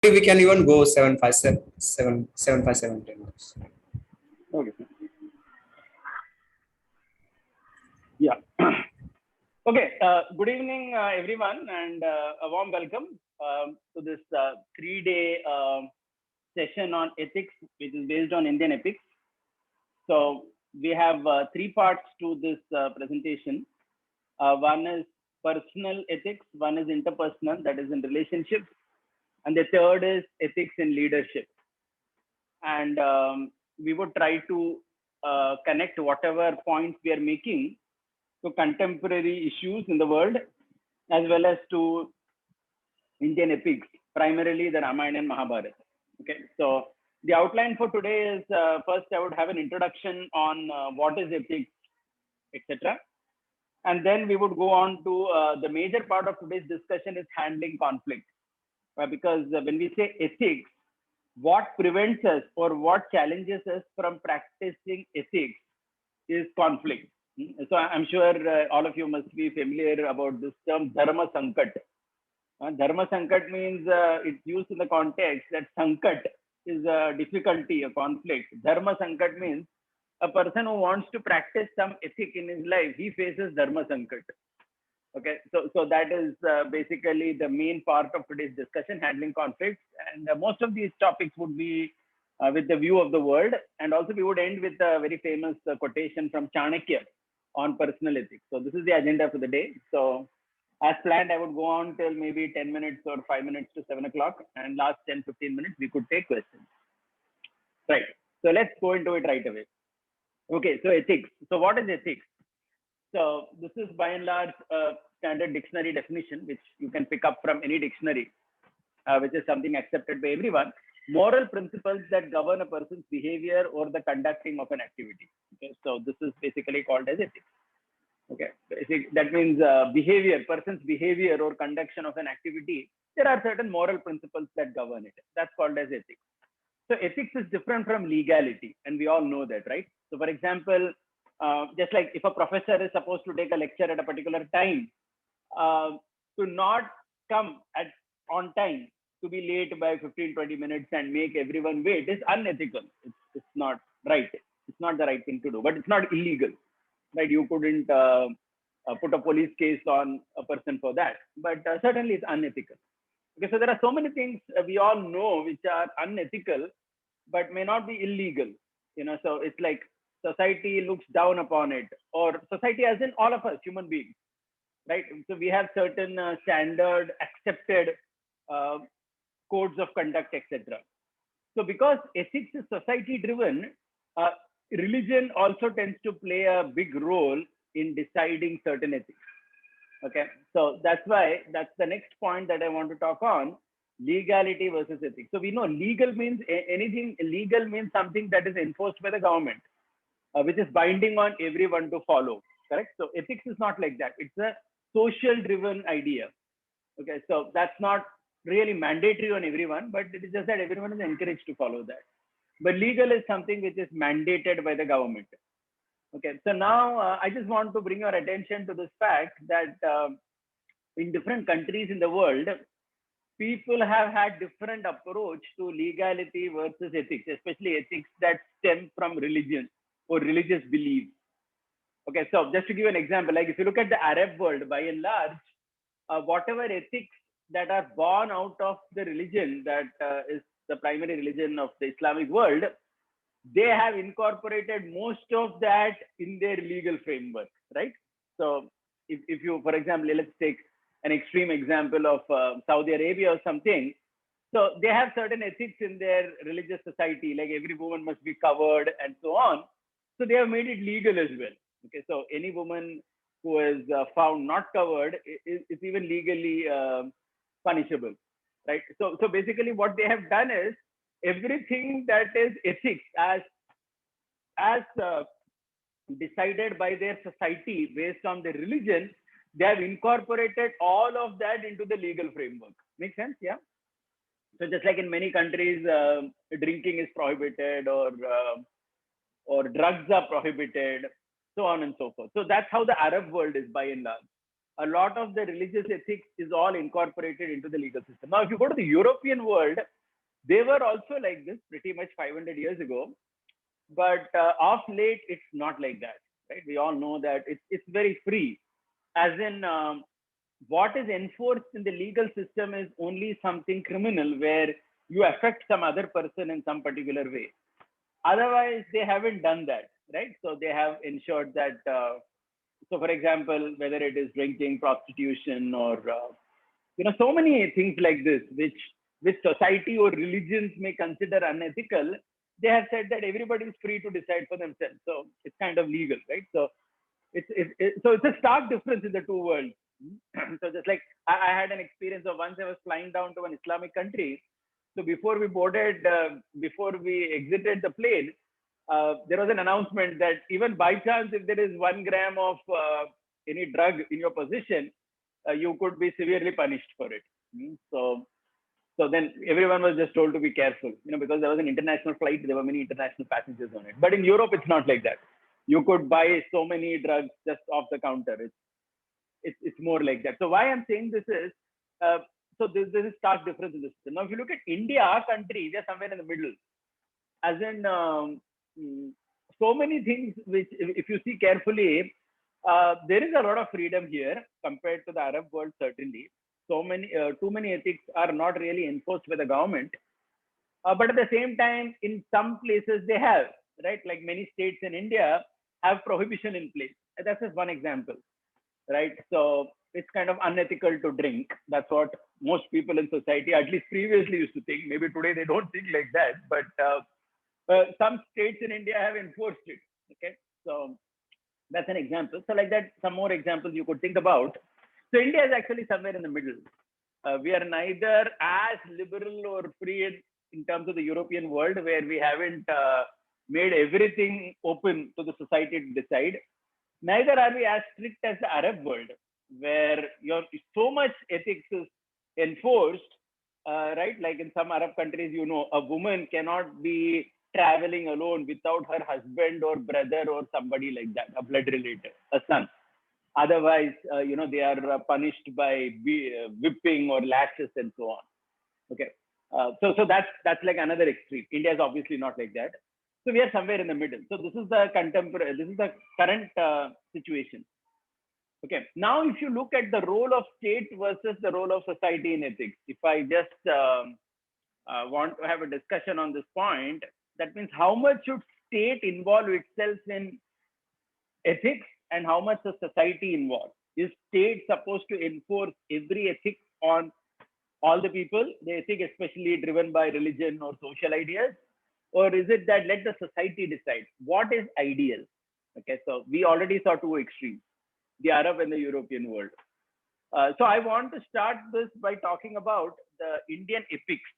We can even go 757 10 minutes. Okay. Yeah. Okay. Good evening, everyone, and a warm welcome to this 3-day session on ethics, which is based on Indian ethics. So we have 3 parts to this presentation. One is personal ethics, one is interpersonal, that is in relationships, and the third is ethics in leadership. And we would try to connect whatever points we are making to contemporary issues in the world, as well as to Indian epics, primarily the Ramayana and Mahabharata. Okay, so the outline for today is first I would have an introduction on what is ethics, etc. And then we would go on to the major part of today's discussion is handling conflict. Because when we say ethics, what prevents us or what challenges us from practicing ethics is conflict. So I'm sure all of you must be familiar about this term dharma sankat. Dharma sankat means it's used in the context that sankat is a difficulty, a conflict. Dharma sankat means a person who wants to practice some ethic in his life, he faces dharma sankat. Okay, so that is basically the main part of today's discussion, handling conflicts. And most of these topics would be with the view of the world. And also we would end with a very famous quotation from Chanakya on personal ethics. So this is the agenda for the day. So as planned, I would go on till maybe 10 minutes or 5 minutes to 7 o'clock. And last 10-15 minutes, we could take questions. Right. So let's go into it right away. Okay, so ethics. So what is ethics? So this is by and large a standard dictionary definition, which you can pick up from any dictionary, which is something accepted by everyone. Moral principles that govern a person's behavior or the conducting of an activity. Okay, so this is basically called as ethics. Okay, that means behavior, person's behavior or conduction of an activity. There are certain moral principles that govern it. That's called as ethics. So ethics is different from legality, and we all know that, right? So for example, just like if a professor is supposed to take a lecture at a particular time, to not come on time, to be late by 15-20 minutes and make everyone wait is unethical. It's not right. It's not the right thing to do, but it's not illegal, right? You couldn't put a police case on a person for that, but certainly it's unethical. Okay, so there are so many things we all know which are unethical, but may not be illegal. So it's like society looks down upon it, or society as in all of us, human beings, right? So we have certain standard, accepted codes of conduct, etc. So because ethics is society driven, religion also tends to play a big role in deciding certain ethics. Okay, so that's the next point that I want to talk on: legality versus ethics. So we know legal means anything. Legal means something that is enforced by the government, which is binding on everyone to follow. Correct. So ethics is not like that. It's a social-driven idea. Okay, so that's not really mandatory on everyone, but it is just that everyone is encouraged to follow that. But legal is something which is mandated by the government. Okay, so now I just want to bring your attention to this fact that in different countries in the world, people have had different approach to legality versus ethics, especially ethics that stem from religion or religious beliefs. Okay, so just to give an example, like if you look at the Arab world, by and large, whatever ethics that are born out of the religion that is the primary religion of the Islamic world, they have incorporated most of that in their legal framework, right? So if you, for example, let's take an extreme example of Saudi Arabia or something. So they have certain ethics in their religious society, like every woman must be covered and so on. So they have made it legal as well. Okay, so any woman who is found not covered is even legally punishable, right? So basically what they have done is everything that is ethics as decided by their society based on their religion, they have incorporated all of that into the legal framework. Make sense? Yeah. So just like in many countries, drinking is prohibited, or drugs are prohibited, so on and so forth. So that's how the Arab world is by and large. a lot of the religious ethics is all incorporated into the legal system. Now, if you go to the European world, they were also like this pretty much 500 years ago. But of late, it's not like that, right? We all know that it's very free, as in what is enforced in the legal system is only something criminal where you affect some other person in some particular way. Otherwise, they haven't done that, right? So they have ensured that. So, for example, whether it is drinking, prostitution, or so many things like this, which society or religions may consider unethical, they have said that everybody is free to decide for themselves. So it's kind of legal, right? So it's a stark difference in the two worlds. So just like I had an experience of once I was flying down to an Islamic country. So before before we exited the plane, there was an announcement that even by chance, if there is 1 gram of any drug in your possession, you could be severely punished for it. So then everyone was just told to be careful, because there was an international flight, there were many international passengers on it. But in Europe, it's not like that. You could buy so many drugs just off the counter. It's more like that. So why I'm saying this is, so this is stark difference in the system. Now, if you look at India, our country, they're somewhere in the middle. As in, so many things which, if you see carefully, there is a lot of freedom here compared to the Arab world, certainly. So many, too many ethics are not really enforced by the government. But at the same time, in some places they have, right? Like many states in India have prohibition in place. That's just one example, right? So it's kind of unethical to drink. That's what most people in society, at least previously, used to think. Maybe today they don't think like that, but some states in India have enforced it. Okay, so that's an example. So like that, some more examples you could think about. So India is actually somewhere in the middle. We are neither as liberal or free in terms of the European world, where we haven't made everything open to the society to decide. Neither are we as strict as the Arab world, where so much ethics is enforced, right? Like in some Arab countries, a woman cannot be traveling alone without her husband or brother or somebody like that, a blood relative, a son. Otherwise, they are punished by whipping or lashes and so on. Okay, so that's like another extreme. India is obviously not like that. So we are somewhere in the middle. So this is the current situation. Okay. Now, if you look at the role of state versus the role of society in ethics, if I just want to have a discussion on this point, that means how much should state involve itself in ethics and how much does society involve? Is state supposed to enforce every ethic on all the people, the ethic especially driven by religion or social ideas? Or is it that let the society decide what is ideal? Okay, so we already saw two extremes, the Arab and the European world. So I want to start this by talking about the Indian epics,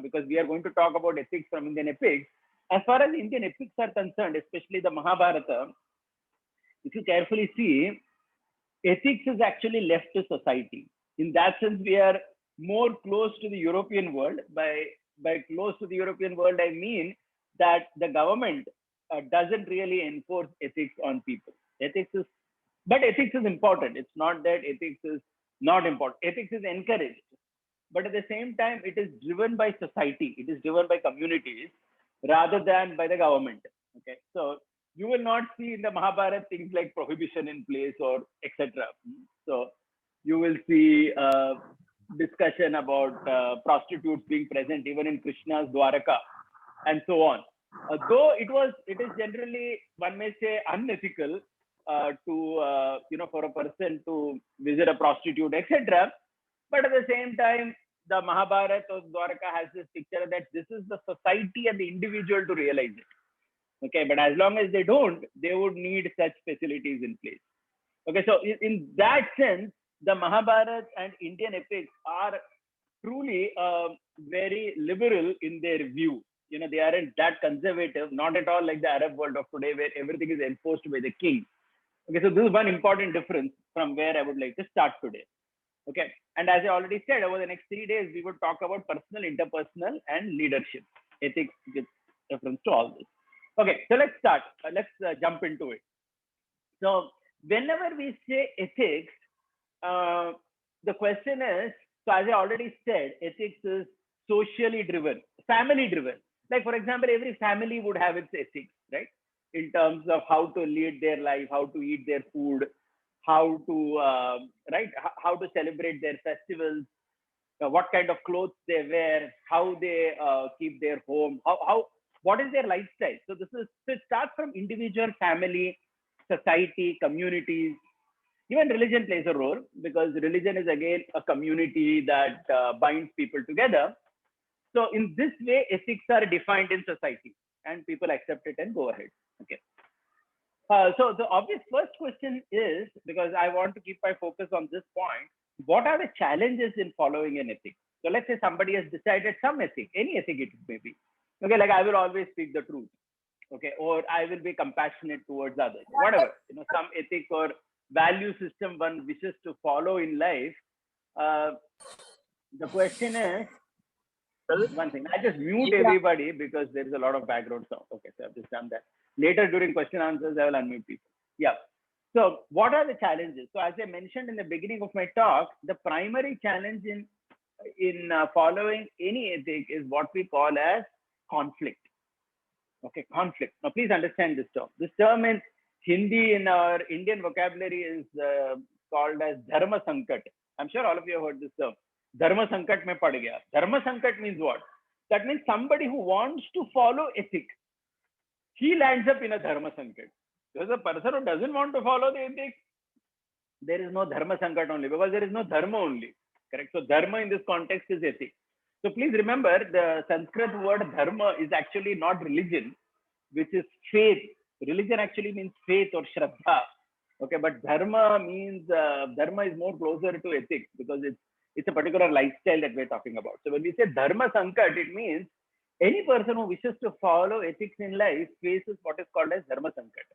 because we are going to talk about ethics from Indian epics. As far as Indian epics are concerned, especially the Mahabharata, if you carefully see, ethics is actually left to society. In that sense, we are more close to the European world. By close to the European world, I mean that the government doesn't really enforce ethics on people. But ethics is important. It's not that ethics is not important. Ethics is encouraged. But at the same time, it is driven by society. It is driven by communities rather than by the government. Okay, so you will not see in the Mahabharata things like prohibition in place or etc. So you will see discussion about prostitutes being present even in Krishna's Dwaraka and so on. Though it is generally, one may say, unethical for a person to visit a prostitute, etc. But at the same time, the Mahabharata or Dwaraka has this picture that this is the society and the individual to realize it. Okay, but as long as they don't, they would need such facilities in place. Okay, so in that sense, the Mahabharata and Indian epics are truly very liberal in their view. They aren't that conservative, not at all like the Arab world of today, where everything is enforced by the king. Okay, so this is one important difference from where I would like to start today. Okay, and as I already said, over the next 3 days, we would talk about personal, interpersonal, and leadership ethics with reference to all this. Okay, so let's start. Let's jump into it. So whenever we say ethics, the question is, so as I already said, ethics is socially driven, family driven. Like, for example, every family would have its ethics, right? In terms of how to lead their life, how to eat their food, how to, how to celebrate their festivals, what kind of clothes they wear, how they keep their home, what is their lifestyle. So so it starts from individual, family, society, communities. Even religion plays a role, because religion is again a community that binds people together. So in this way, ethics are defined in society, and people accept it and go ahead. Okay. So the obvious first question is, because I want to keep my focus on this point, what are the challenges in following an ethic? So let's say somebody has decided some ethic, any ethic it may be. Okay, like I will always speak the truth. Okay, or I will be compassionate towards others. Whatever, some ethic or value system one wishes to follow in life. The question is, one thing. I just mute everybody because there is a lot of background sound. Okay, so I've just done that. Later during question answers, I will unmute people. Yeah. So what are the challenges? So as I mentioned in the beginning of my talk, the primary challenge in following any ethic is what we call as conflict. Okay, conflict. Now please understand this term. This term in Hindi in our Indian vocabulary is called as dharma sankat. I'm sure all of you have heard this term. Dharma sankat mein pad gaya. Dharma sankat means what? That means somebody who wants to follow ethic, he lands up in a dharma sankat. There's a person who doesn't want to follow the ethic, there is no dharma sankat only, because there is no dharma only. Correct? So dharma in this context is ethic. So please remember, the Sanskrit word dharma is actually not religion, which is faith. Religion actually means faith or shraddha. Okay, but dharma means dharma is more closer to ethics, because it's a particular lifestyle that we're talking about. So when we say dharma sankat, it means any person who wishes to follow ethics in life faces what is called as dharma sankat,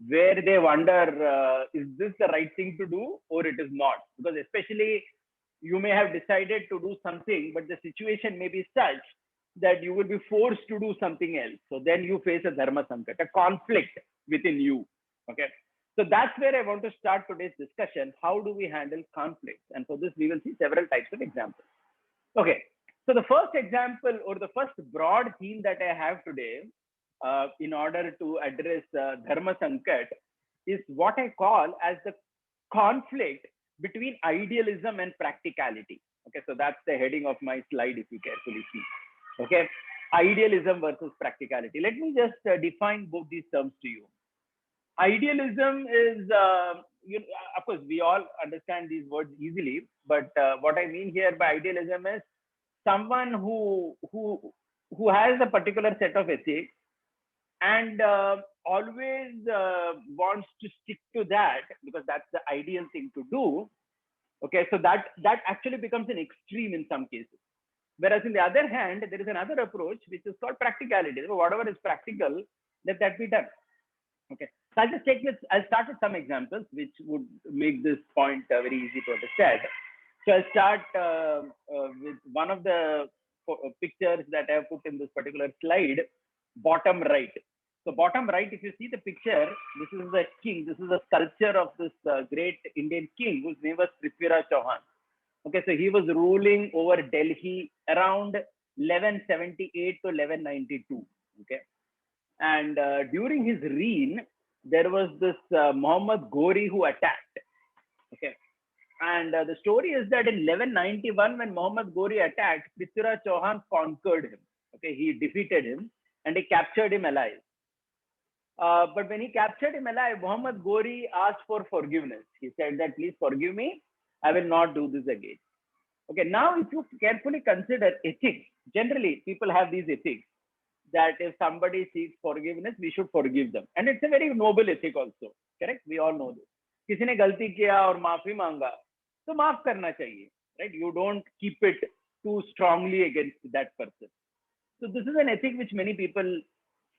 where they wonder, is this the right thing to do or it is not? Because especially you may have decided to do something, but the situation may be such that you will be forced to do something else. So then you face a dharma sankat, a conflict within you. Okay. So that's where I want to start today's discussion. How do we handle conflicts? And for this, we will see several types of examples. Okay. So the first example, or the first broad theme that I have today, in order to address dharma sankat, is what I call as the conflict between idealism and practicality. Okay, so that's the heading of my slide, if you carefully see. Okay, idealism versus practicality. Let me just define both these terms to you. Idealism is, of course, we all understand these words easily, but what I mean here by idealism is someone who has a particular set of ethics and always wants to stick to that, because that's the ideal thing to do. Okay, so that actually becomes an extreme in some cases. Whereas in the other hand, there is another approach which is called practicality. So whatever is practical, let that be done. Okay, so I'll start with some examples which would make this point very easy to understand. So I'll start with one of the pictures that I have put in this particular slide, bottom right. So bottom right, if you see the picture, this is the king. This is a sculpture of this great Indian king whose name was Prithviraj Chauhan. Okay, so he was ruling over Delhi around 1178 to 1192. Okay, and during his reign, there was this Muhammad Ghori who attacked. Okay, and the story is that in 1191, when Muhammad Ghori attacked, Prithviraj Chauhan conquered him. Okay, he defeated him and he captured him alive. But when he captured him alive, Muhammad Ghori asked for forgiveness. He said that, please forgive me, I will not do this again. Okay, now if you carefully consider ethics, generally people have these ethics that if somebody seeks forgiveness, we should forgive them. And it's a very noble ethic also, correct? We all know this. किसी ने गलती किया और माफी मांगा, तो माफ करना चाहिए, right? You don't keep it too strongly against that person. So this is an ethic which many people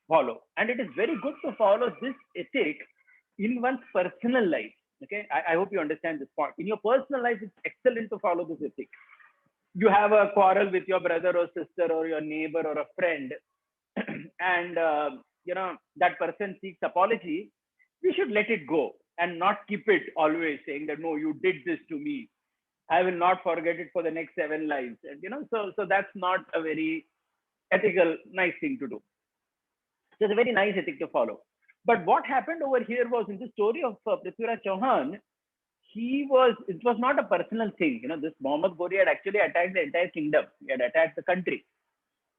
follow, and it is very good to follow this ethic in one's personal life. Okay, I hope you understand this point. In your personal life, it's excellent to follow this ethic. You have a quarrel with your brother or sister or your neighbor or a friend, and that person seeks apology. We should let it go. and not keep it always saying that, no, you did this to me. I will not forget it for the next 7 lives. And, so that's not a very ethical, nice thing to do. So it's a very nice ethic to follow. But what happened over here was in the story of Prithviraj Chauhan, it was not a personal thing. This Muhammad Ghori had actually attacked the entire kingdom. He had attacked the country.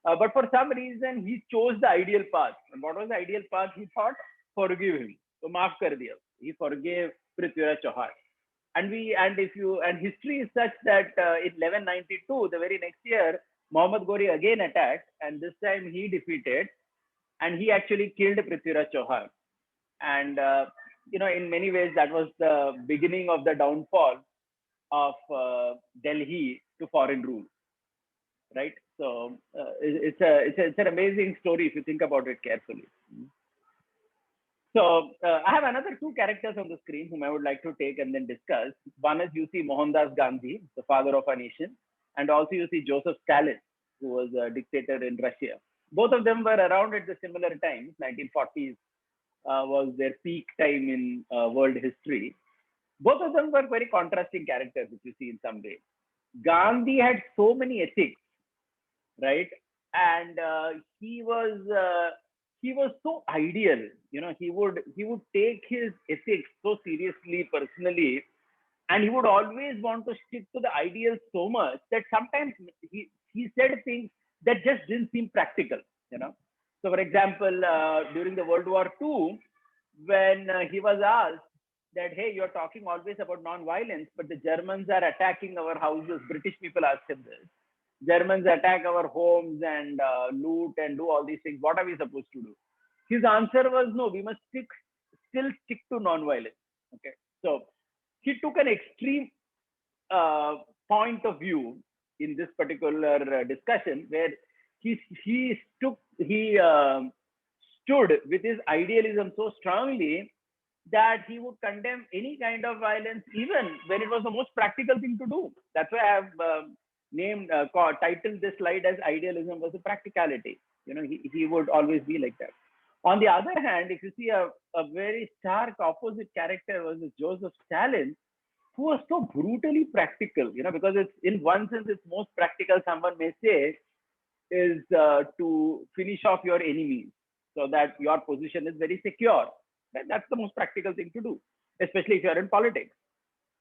But for some reason, he chose the ideal path. And what was the ideal path? He thought, forgive him. So maaf kar diya. He forgave Prithviraj Chauhan. And history is such that in 1192, the very next year, Muhammad Ghori again attacked, and this time he defeated, and he actually killed Prithviraj Chauhan. And in many ways, that was the beginning of the downfall of Delhi to foreign rule, right? So it's an amazing story if you think about it carefully. So I have another two characters on the screen whom I would like to take and then discuss. One is you see Mohandas Gandhi, the father of our nation, and also you see Joseph Stalin, who was a dictator in Russia. Both of them were around at the similar time. 1940s was their peak time in world history. Both of them were very contrasting characters, if you see in some way. Gandhi had so many ethics, right? And he was so ideal. He would take his ethics so seriously personally, and he would always want to stick to the ideals so much that sometimes he said things that just didn't seem practical. So for example, during the World War II, when he was asked that, hey, you're talking always about non-violence, but the Germans are attacking our houses. British people asked him this. Germans attack our homes and loot and do all these things. What are we supposed to do? His answer was, no, we must still stick to non-violence. Okay. So he took an extreme point of view in this particular discussion, where he stood with his idealism so strongly that he would condemn any kind of violence, even when it was the most practical thing to do. That's why I have titled this slide as Idealism versus Practicality. He would always be like that. On the other hand, if you see a very stark opposite character was Joseph Stalin, who was so brutally practical, because it's in one sense, it's most practical, someone may say, is to finish off your enemies so that your position is very secure. That's the most practical thing to do, especially if you're in politics.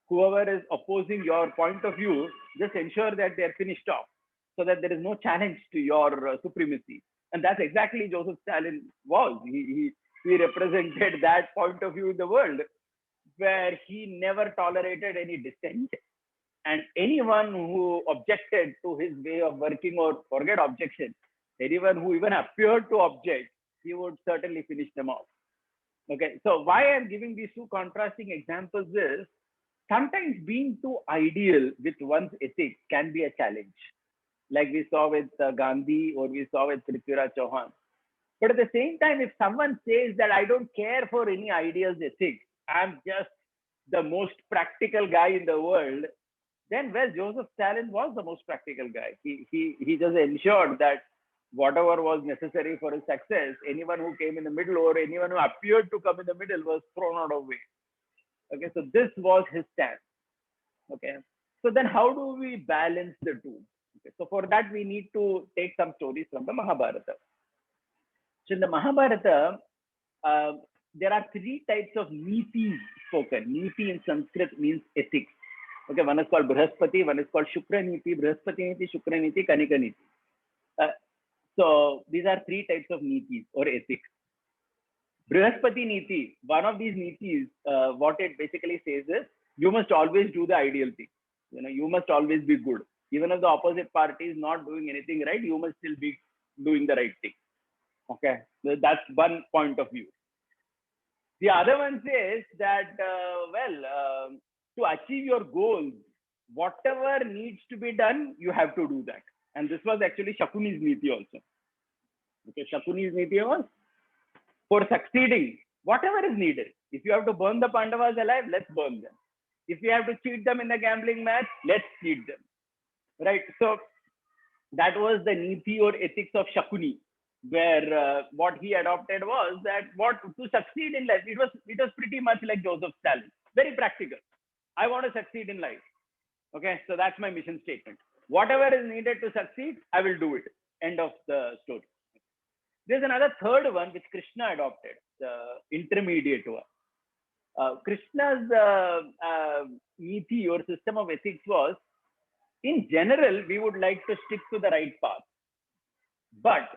Whoever is opposing your point of view, just ensure that they're finished off so that there is no challenge to your supremacy. And that's exactly Joseph Stalin was. He represented that point of view in the world, where he never tolerated any dissent. And anyone who objected to his way of working, or forget objection, anyone who even appeared to object, he would certainly finish them off. Okay, so why I'm giving these two contrasting examples is sometimes being too ideal with one's ethics can be a challenge, like we saw with Gandhi or we saw with Prithviraj Chauhan. But at the same time, if someone says that I don't care for any ideals ethics, I'm just the most practical guy in the world, then well, Joseph Stalin was the most practical guy. He just ensured that whatever was necessary for his success, anyone who came in the middle or anyone who appeared to come in the middle was thrown out of the way. Okay, so this was his stance. Okay, so then how do we balance the two? Okay, so for that we need to take some stories from the Mahabharata. So in the Mahabharata, there are three types of nitis spoken. Niti in Sanskrit means ethics. Okay, one is called Brihaspati, one is called Shukra Niti, Brihaspati Niti, Shukra Niti, Kanika Niti. So these are three types of nitis or ethics. Brihaspati Niti, one of these nitis, what it basically says is, you must always do the ideal thing. You must always be good. Even if the opposite party is not doing anything right, you must still be doing the right thing. Okay, so that's one point of view. The other one says that, to achieve your goals, whatever needs to be done, you have to do that. And this was actually Shakuni's Niti also. Okay, Shakuni's Niti was, for succeeding, whatever is needed. If you have to burn the Pandavas alive, let's burn them. If you have to cheat them in the gambling match, let's cheat them. Right? So that was the Niti or ethics of Shakuni. where what he adopted was that what to succeed in life, it was pretty much like Joseph Stalin, very practical. I want to succeed in life. Okay, so that's my mission statement. Whatever is needed to succeed, I will do it. End of the story. There's another third one which Krishna adopted, the intermediate one. Krishna's niti or system of ethics was, in general, we would like to stick to the right path. But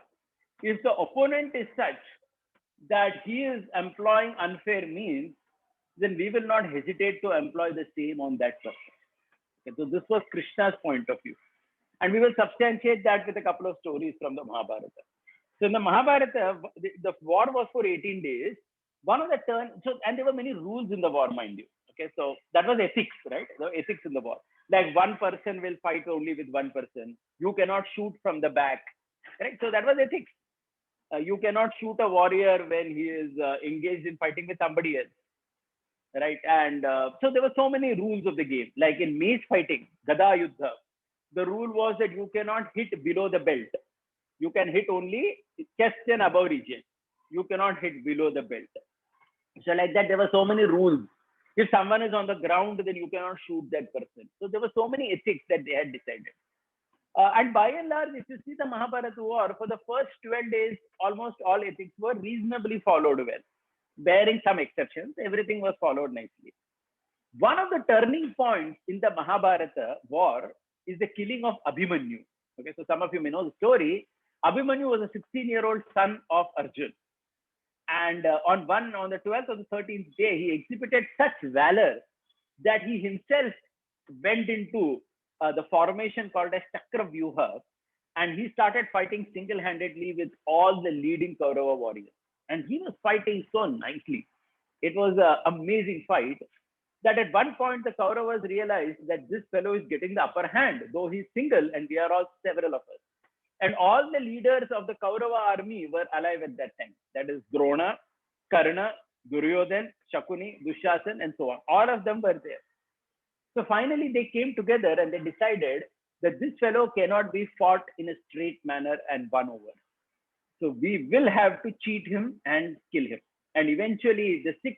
if the opponent is such that he is employing unfair means, then we will not hesitate to employ the same on that person. Okay, so this was Krishna's point of view. And we will substantiate that with a couple of stories from the Mahabharata. So in the Mahabharata, the war was for 18 days. One of the and there were many rules in the war, mind you. Okay, so that was ethics, right? The ethics in the war. Like one person will fight only with one person. You cannot shoot from the back, right? So that was ethics. You cannot shoot a warrior when he is engaged in fighting with somebody else, right? And so there were so many rules of the game. Like in mace fighting, Gada Yuddha, the rule was that you cannot hit below the belt. You can hit only chest and above region. You cannot hit below the belt. So like that, there were so many rules. If someone is on the ground, then you cannot shoot that person. So there were so many ethics that they had decided. And by and large, if you see the Mahabharata war, for the first 12 days, almost all ethics were reasonably followed well. Bearing some exceptions, everything was followed nicely. One of the turning points in the Mahabharata war is the killing of Abhimanyu. Okay, so some of you may know the story. Abhimanyu was a 16-year-old son of Arjun. And on the 12th or the 13th day, he exhibited such valor that he himself went into the formation called as Chakra Vyuha, and he started fighting single-handedly with all the leading Kaurava warriors. And he was fighting so nicely. It was an amazing fight that at one point the Kauravas realized that this fellow is getting the upper hand, though he's single and we are all several of us. And all the leaders of the Kaurava army were alive at that time. That is Drona, Karna, Duryodhan, Shakuni, Dushasan, and so on. All of them were there. So finally they came together and they decided that this fellow cannot be fought in a straight manner and won over. So we will have to cheat him and kill him. And eventually the 6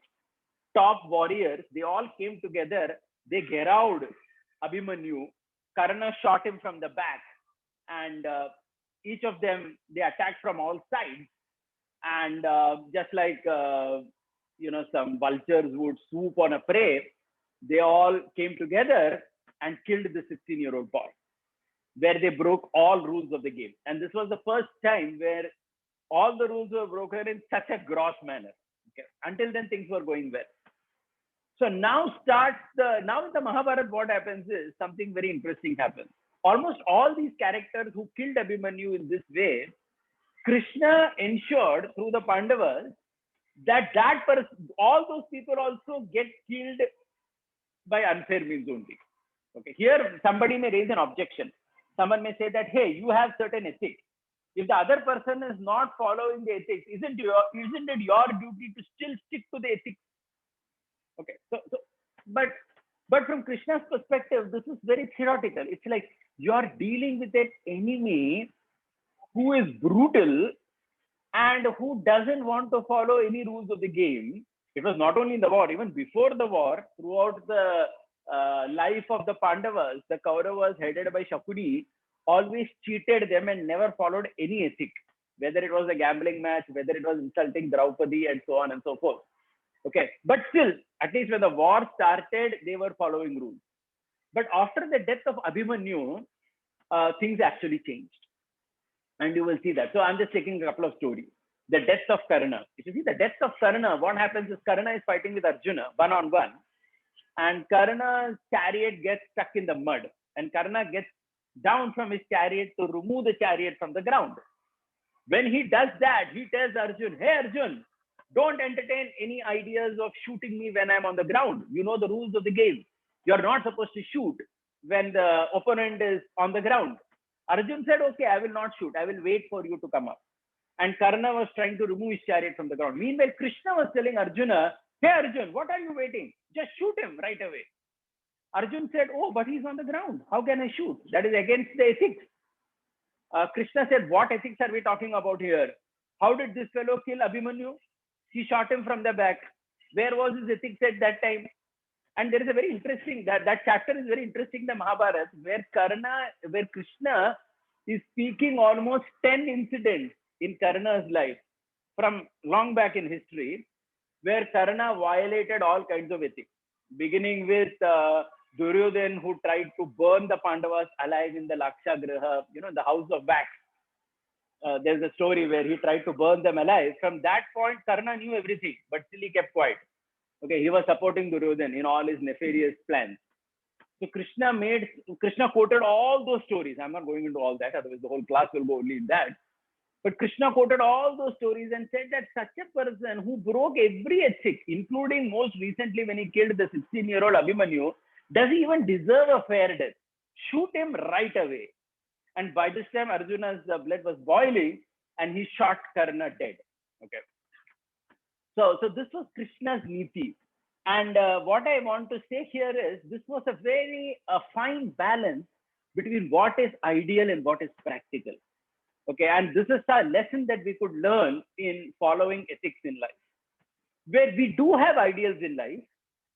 top warriors, they all came together. They gerawed Abhimanyu. Karna shot him from the back. And each of them, they attacked from all sides. And just like, some vultures would swoop on a prey, they all came together and killed the 16-year-old boy, where they broke all rules of the game. And this was the first time where all the rules were broken in such a gross manner. Okay. Until then, things were going well. So now in the Mahabharata, what happens is something very interesting happens. Almost all these characters who killed Abhimanyu in this way, Krishna ensured through the Pandavas that all those people also get killed by unfair means only. Okay. Here, somebody may raise an objection. Someone may say that, hey, you have certain ethics. If the other person is not following the ethics, isn't it your duty to still stick to the ethics? Okay. But from Krishna's perspective, this is very theoretical. It's like you're dealing with an enemy who is brutal and who doesn't want to follow any rules of the game. It was not only in the war, even before the war, throughout the life of the Pandavas, the Kauravas headed by Shakuni always cheated them and never followed any ethic, whether it was a gambling match, whether it was insulting Draupadi, and so on and so forth. Okay, but still, at least when the war started, they were following rules. But after the death of Abhimanyu, things actually changed. And you will see that. So I'm just taking a couple of stories. The death of Karna. If you see the death of Karna, what happens is Karna is fighting with Arjuna one-on-one. And Karna's chariot gets stuck in the mud. And Karna gets down from his chariot to remove the chariot from the ground. When he does that, he tells Arjun, hey Arjun, don't entertain any ideas of shooting me when I'm on the ground. You know the rules of the game. You're not supposed to shoot when the opponent is on the ground. Arjun said, okay, I will not shoot. I will wait for you to come up. And Karna was trying to remove his chariot from the ground. Meanwhile, Krishna was telling Arjuna, hey Arjun, what are you waiting? Just shoot him right away. Arjun said, oh, but he's on the ground. How can I shoot? That is against the ethics. Krishna said, what ethics are we talking about here? How did this fellow kill Abhimanyu? He shot him from the back. Where was his ethics at that time? And there is a very interesting, that chapter is very interesting, the Mahabharata, where Krishna is speaking almost 10 incidents in Karna's life from long back in history, where Karna violated all kinds of ethics, beginning with Duryodhan, who tried to burn the Pandavas alive in the Lakshagriha, the house of wax. There's a story where he tried to burn them alive. From that point, Karna knew everything, but still he kept quiet. Okay, he was supporting Duryodhan in all his nefarious plans. So Krishna quoted all those stories. I'm not going into all that, otherwise the whole class will go only in that. But Krishna quoted all those stories and said that such a person who broke every ethic, including most recently when he killed the 16-year-old Abhimanyu, does he even deserve a fair death? Shoot him right away. And by this time, Arjuna's blood was boiling and he shot Karna dead. Okay. So this was Krishna's niti. And what I want to say here is this was a very fine balance between what is ideal and what is practical. Okay, and this is a lesson that we could learn in following ethics in life, where we do have ideals in life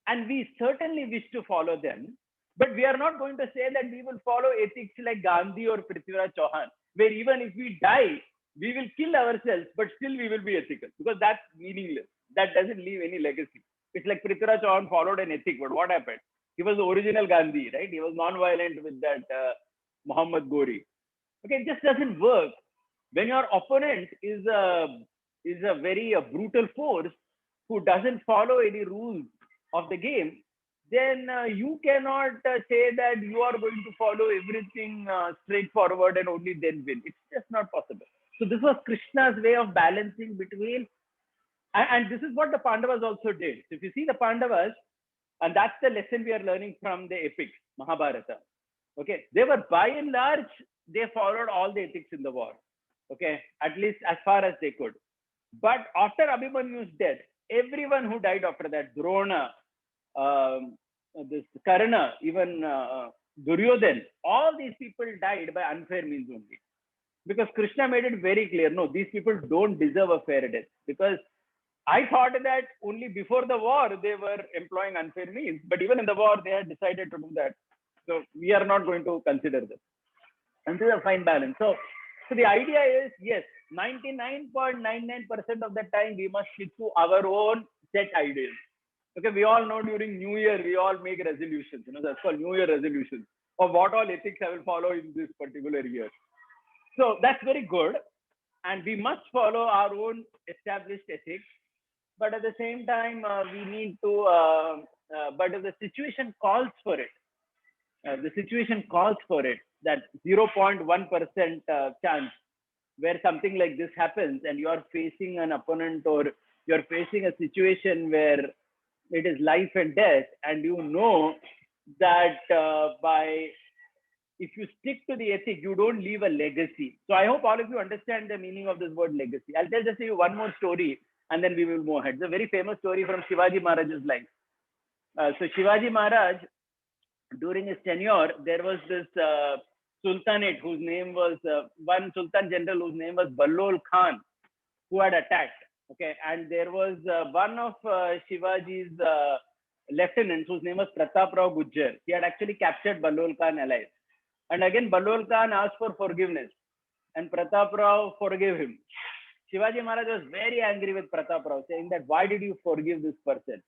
and we certainly wish to follow them, but we are not going to say that we will follow ethics like Gandhi or Prithviraj Chauhan, where even if we die, we will kill ourselves, but still we will be ethical, because that's meaningless. That doesn't leave any legacy. It's like Prithviraj Chauhan followed an ethic, but what happened? He was the original Gandhi, right? He was non-violent with that Muhammad Ghori. Okay, it just doesn't work. When your opponent is a very brutal force who doesn't follow any rules of the game, then you cannot say that you are going to follow everything straightforward and only then win. It's just not possible. So this was Krishna's way of balancing between, and this is what the Pandavas also did. So if you see the Pandavas, and that's the lesson we are learning from the epics, Mahabharata. Okay, they were by and large, they followed all the ethics in the war. Okay, at least as far as they could. But after Abhimanyu's death, everyone who died after that, Drona, this Karna, even Duryodhan, all these people died by unfair means only. Because Krishna made it very clear, no, these people don't deserve a fair death. Because I thought that only before the war they were employing unfair means, but even in the war they had decided to do that. So we are not going to consider this. And this is a fine balance. So the idea is, yes, 99.99% of the time we must stick to our own set ideals. Okay, we all know during New Year we all make resolutions. That's called New Year resolutions of what all ethics I will follow in this particular year. So that's very good, and we must follow our own established ethics. But at the same time, we need to. But if the situation calls for it, that 0.1% chance where something like this happens, and you are facing an opponent or you're facing a situation where it is life and death, and you know that if you stick to the ethic, you don't leave a legacy. So I hope all of you understand the meaning of this word legacy. I'll just tell you one more story and then we will move ahead. It's a very famous story from Shivaji Maharaj's life. So Shivaji Maharaj, during his tenure, there was this Sultanate whose name was, one Sultan General whose name was Ballol Khan, who had attacked. Okay, and there was one of Shivaji's lieutenants whose name was Pratap Rao Gujjar. He had actually captured Ballol Khan alive. And again, Ballol Khan asked for forgiveness, and Pratap Rao forgave him. Shivaji Maharaj was very angry with Pratap Rao, saying that, why did you forgive this person?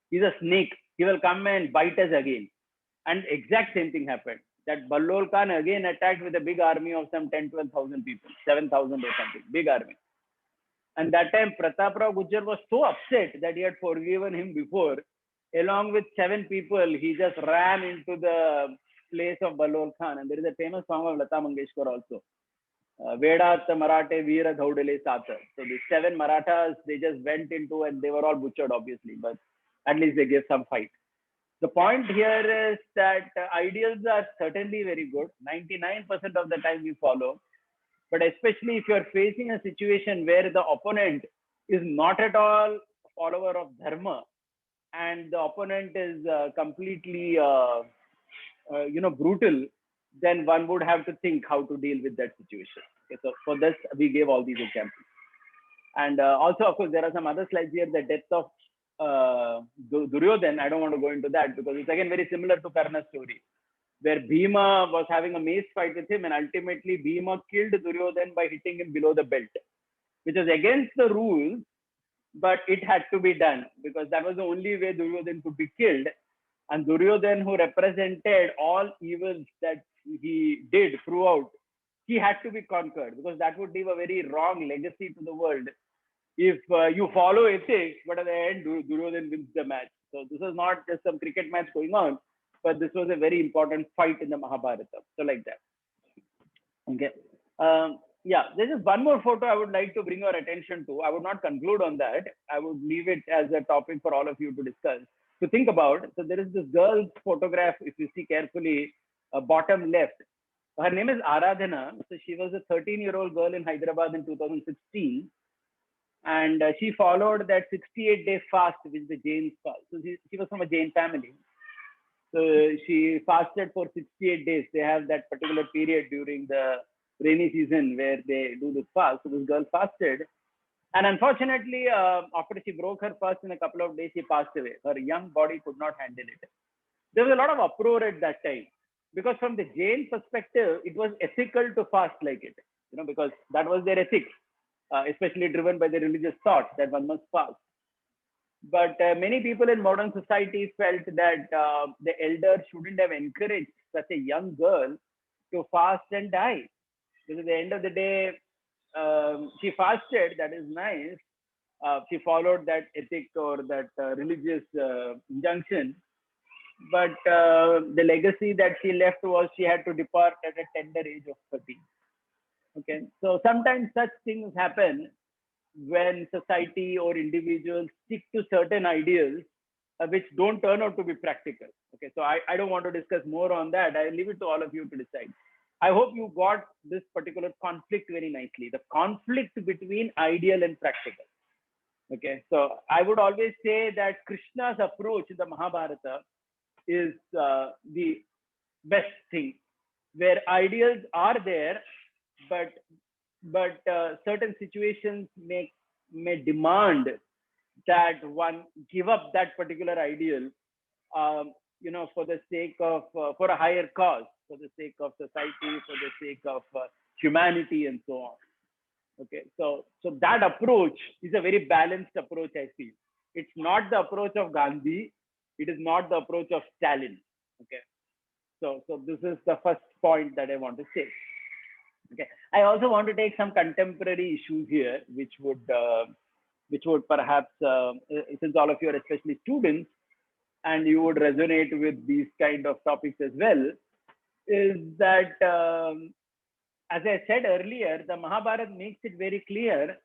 He's a snake. He will come and bite us again. And exact same thing happened. That Ballol Khan again attacked with a big army of some 10,000-12,000 people, 7,000 or something, big army. And that time, Pratap Rao Gujjar was so upset that he had forgiven him before. Along with 7 people, he just ran into the place of Ballol Khan. And there is a famous song of Lata Mangeshkar also. Vedat Marathe Veera Dhaudale Sata. So the 7 Marathas, they just went into, and they were all butchered, obviously, but at least they gave some fight. The point here is that ideals are certainly very good. 99% of the time we follow. But especially if you're facing a situation where the opponent is not at all a follower of dharma, and the opponent is completely, brutal, then one would have to think how to deal with that situation. Okay, so for this, we gave all these examples. And also, of course, there are some other slides here. The death of Duryodhan, I don't want to go into that because it's again very similar to Karna's story, where Bhima was having a mace fight with him, and ultimately Bhima killed Duryodhan by hitting him below the belt, which was against the rules, but it had to be done because that was the only way Duryodhan could be killed. And Duryodhan, who represented all evils that he did throughout, he had to be conquered because that would leave a very wrong legacy to the world if you follow ethics, but at the end, Duryodhan wins the match. So this was not just some cricket match going on, but this was a very important fight in the Mahabharata. So like that. Okay. Yeah, there's just one more photo I would like to bring your attention to. I would not conclude on that. I would leave it as a topic for all of you to discuss, to think about. So there is this girl's photograph, if you see carefully, bottom left. Her name is Aradhana. So she was a 13-year-old girl in Hyderabad in 2016. And she followed that 68-day fast, which the Jains fast. So she was from a Jain family. So she fasted for 68 days. They have that particular period during the rainy season where they do this fast. So this girl fasted. And unfortunately, after she broke her fast in a couple of days, she passed away. Her young body could not handle it. There was a lot of uproar at that time because from the Jain perspective, it was ethical to fast like it, because that was their ethics. Especially driven by the religious thought that one must fast. But many people in modern society felt that the elders shouldn't have encouraged such a young girl to fast and die. Because at the end of the day, she fasted, that is nice. She followed that ethic or that religious injunction. But the legacy that she left was she had to depart at a tender age of 30. Okay, so sometimes such things happen when society or individuals stick to certain ideals which don't turn out to be practical. Okay, so I don't want to discuss more on that. I leave it to all of you to decide. I hope you got this particular conflict very nicely, the conflict between ideal and practical. Okay, so I would always say that Krishna's approach in the Mahabharata is the best thing, where ideals are there, but certain situations may demand that one give up that particular ideal, for the sake of for a higher cause, for the sake of society, for the sake of humanity, and so on. Okay, so that approach is a very balanced approach, I feel. It's not the approach of Gandhi. It is not the approach of Stalin. Okay, so this is the first point that I want to say. Okay, I also want to take some contemporary issues here, which would perhaps, since all of you are especially students, and you would resonate with these kind of topics as well, is that, as I said earlier, the Mahabharata makes it very clear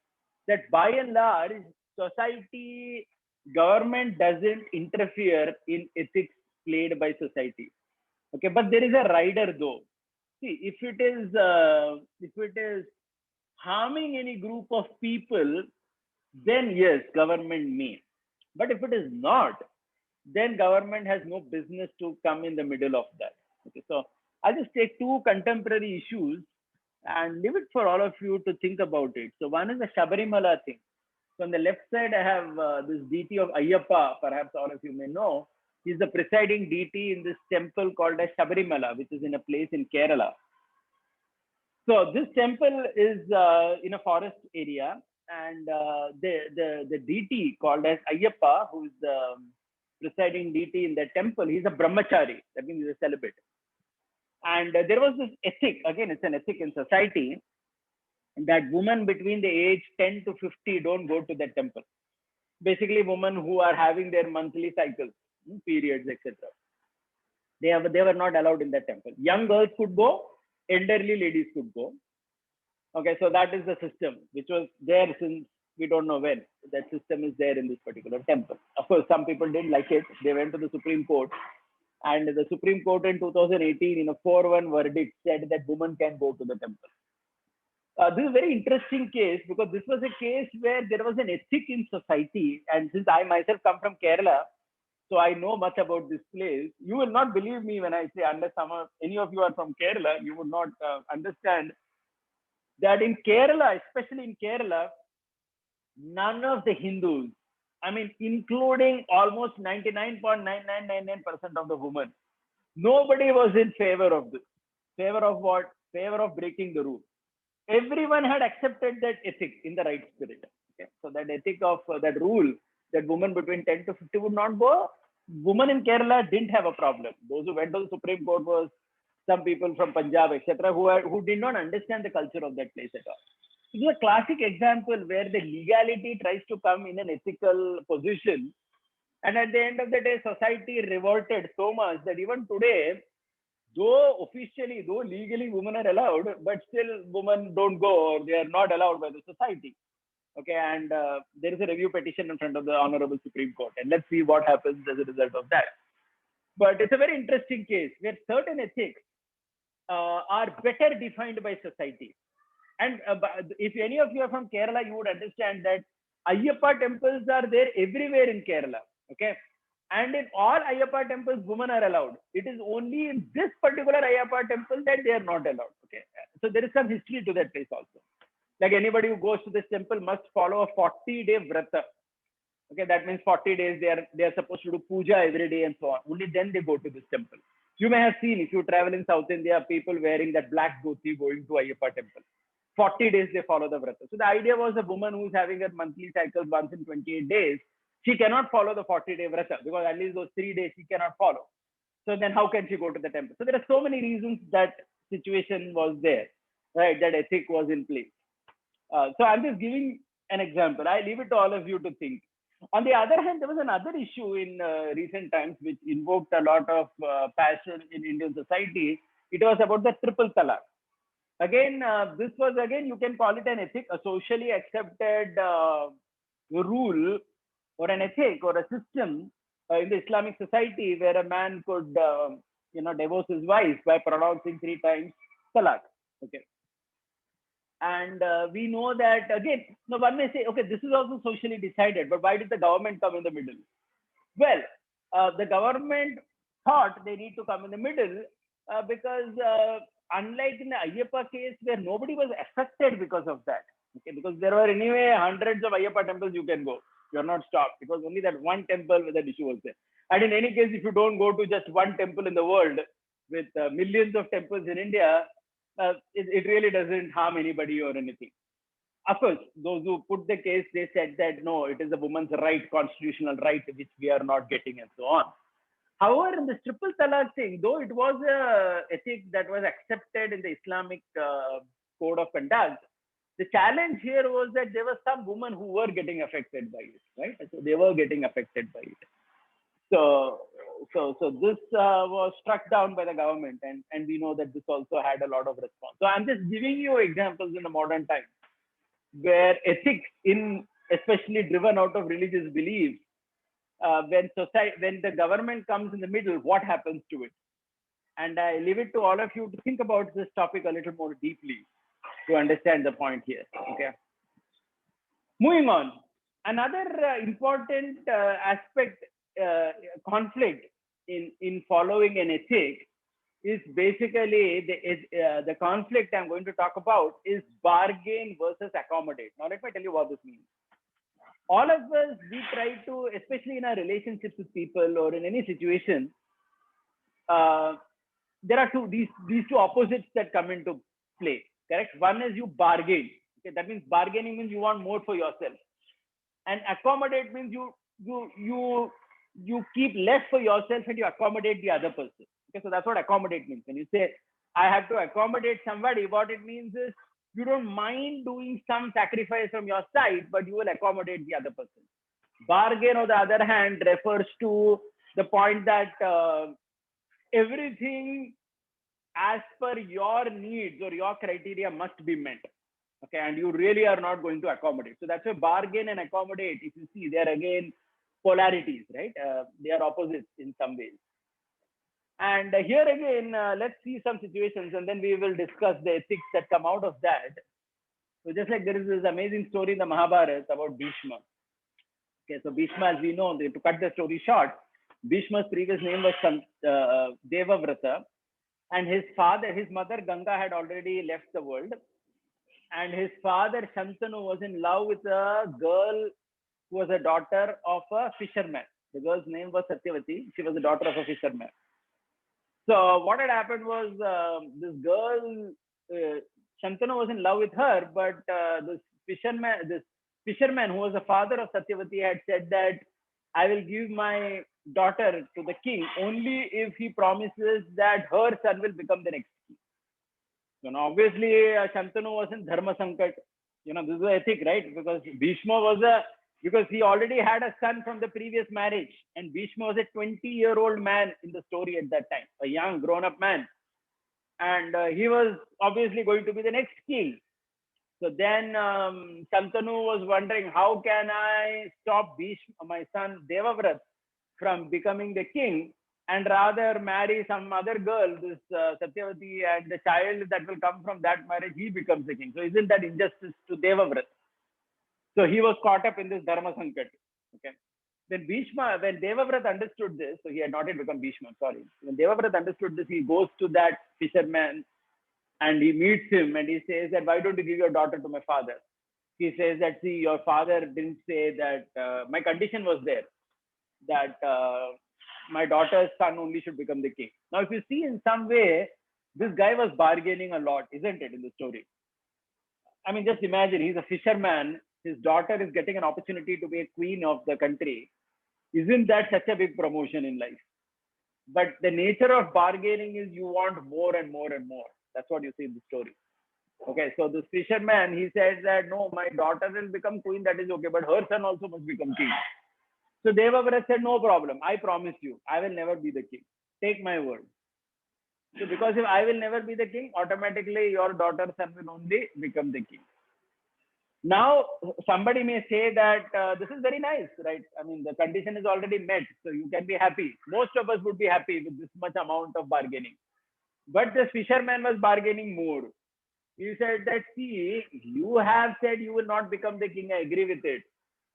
that by and large, society, government doesn't interfere in ethics played by society. Okay, but there is a rider though. See, if it is harming any group of people, then yes, government may. But if it is not, then government has no business to come in the middle of that. Okay, so I'll just take two contemporary issues and leave it for all of you to think about it. So one is the Shabarimala thing. So on the left side, I have this deity of Ayyappa, perhaps all of you may know. He's the presiding deity in this temple called as Shabarimala, which is in a place in Kerala. So this temple is in a forest area, and the deity called as Ayyappa, who is the presiding deity in that temple, he's a brahmachari. That means he's a celibate. And there was this ethic, again, it's an ethic in society, that women between the age 10 to 50 don't go to that temple. Basically, women who are having their monthly cycles, periods, etc. They were not allowed in that temple. Young girls could go, elderly ladies could go. Okay, so that is the system which was there since we don't know when. That system is there in this particular temple. Of course, some people didn't like it. They went to the Supreme Court, and the Supreme Court in 2018, in a 4-1 verdict, said that women can go to the temple. This is a very interesting case because this was a case where there was an ethic in society, and since I myself come from Kerala, So I know much about this place. You will not believe me when I say, unless any of you are from Kerala, you would not understand that in Kerala, especially in Kerala, none of the Hindus, I mean, including almost 99.9999% of the women, nobody was in favor of this. Favor of what? Favor of breaking the rule. Everyone had accepted that ethic in the right spirit. Okay? So that ethic of that rule that women between 10 to 50 would not go, women in Kerala didn't have a problem. Those who went to the Supreme Court was some people from Punjab, etc., who did not understand the culture of that place at all. It is a classic example where the legality tries to come in an ethical position. And at the end of the day, society revolted so much that even today, though officially, though legally women are allowed, but still women don't go, or they are not allowed by the society. Okay, and there is a review petition in front of the Honorable Supreme Court, and let's see what happens as a result of that. But it's a very interesting case where certain ethics are better defined by society. And if any of you are from Kerala, you would understand that Ayyappa temples are there everywhere in Kerala. Okay. And in all Ayyappa temples, women are allowed. It is only in this particular Ayyappa temple that they are not allowed. Okay. So there is some history to that place also. Like anybody who goes to this temple must follow a 40-day vrata. Okay, that means 40 days they are supposed to do puja every day and so on. Only then they go to this temple. You may have seen, if you travel in South India, people wearing that black dhoti going to Ayyappa temple. 40 days they follow the vrata. So the idea was a woman who's having a monthly cycle once in 28 days, she cannot follow the 40-day vrata because at least those 3 days she cannot follow. So then how can she go to the temple? So there are so many reasons that situation was there, right? That ethic was in place. So I'm just giving an example. I leave it to all of you to think. On the other hand, there was another issue in recent times which invoked a lot of passion in Indian society. It was about the triple talaq. Again, this was again, you can call it an ethic, a socially accepted rule or an ethic or a system in the Islamic society where a man could, divorce his wife by pronouncing 3 times talaq. Okay. And we know that, again, now one may say, okay, this is also socially decided, but why did the government come in the middle? Well, the government thought they need to come in the middle because unlike in the Ayyappa case where nobody was affected because of that, okay, because there were anyway hundreds of Ayyappa temples you can go. You're not stopped. It was only that one temple where that issue was there. And in any case, if you don't go to just one temple in the world with millions of temples in India, it really doesn't harm anybody or anything. Of course, those who put the case, they said that no, it is a woman's right, constitutional right, which we are not getting and so on. However, in the triple talaq thing, though it was a ethic that was accepted in the Islamic code of conduct, the challenge here was that there were some women who were getting affected by it, right? So they were getting affected by it. So this was struck down by the government, and we know that this also had a lot of response. So I'm just giving you examples in the modern times where ethics, especially driven out of religious beliefs, when the government comes in the middle, what happens to it? And I leave it to all of you to think about this topic a little more deeply to understand the point here. Okay. Moving on, another important aspect, conflict in following an ethic is basically the conflict I'm going to talk about is bargain versus accommodate. Now, let me tell you what this means. All of us, we try to, especially in our relationships with people or in any situation, there are these two opposites that come into play. Correct? One is you bargain. Okay, that means bargaining means you want more for yourself, and accommodate means you keep less for yourself and you accommodate the other person. Okay, so that's what accommodate means. When you say I have to accommodate somebody, what it means is you don't mind doing some sacrifice from your side, but you will accommodate the other person. Bargain, on the other hand, refers to the point that everything as per your needs or your criteria must be met. Okay, and you really are not going to accommodate. So that's why bargain and accommodate, if you see, they are again polarities, right? They are opposites in some ways. And here again, let's see some situations and then we will discuss the ethics that come out of that. So just like there is this amazing story in the Mahabharata about Bhishma. Okay, so Bhishma, as we know, to cut the story short, Bhishma's previous name was Devavrata, and his mother Ganga had already left the world, and his father Shantanu was in love with a girl who was a daughter of a fisherman. The girl's name was Satyavati. She was the daughter of a fisherman. So what had happened was this girl, Shantanu was in love with her, but this fisherman who was the father of Satyavati had said that I will give my daughter to the king only if he promises that her son will become the next king. So now obviously Shantanu was in Dharma Sankat. This is the ethic, right? Because because he already had a son from the previous marriage, and Bhishma was a 20-year-old man in the story at that time, a young grown-up man, and he was obviously going to be the next king. So then Shantanu was wondering, how can I stop Bhishma, my son Devavrat, from becoming the king, and rather marry some other girl, this Satyavati, and the child that will come from that marriage, he becomes the king. So isn't that injustice to Devavrat? So he was caught up in this Dharma Sankat. Okay. When Devavrat understood this, so he had not yet become Bhishma, sorry. When Devavrat understood this, he goes to that fisherman and he meets him and he says that, why don't you give your daughter to my father? He says that, see, your father didn't say that, my condition was there, that my daughter's son only should become the king. Now, if you see in some way, this guy was bargaining a lot, isn't it, in the story? I mean, just imagine, he's a fisherman. His daughter is getting an opportunity to be a queen of the country. Isn't that such a big promotion in life? But the nature of bargaining is you want more and more and more. That's what you see in the story. Okay, so this fisherman, he said that, no, my daughter will become queen, that is okay, but her son also must become king. So Devavrat said, no problem. I promise you, I will never be the king. Take my word. So because if I will never be the king, automatically your daughter's son will only become the king. Now, somebody may say that this is very nice, right? I mean, the condition is already met, so you can be happy. Most of us would be happy with this much amount of bargaining. But this fisherman was bargaining more. He said that, see, you have said you will not become the king. I agree with it.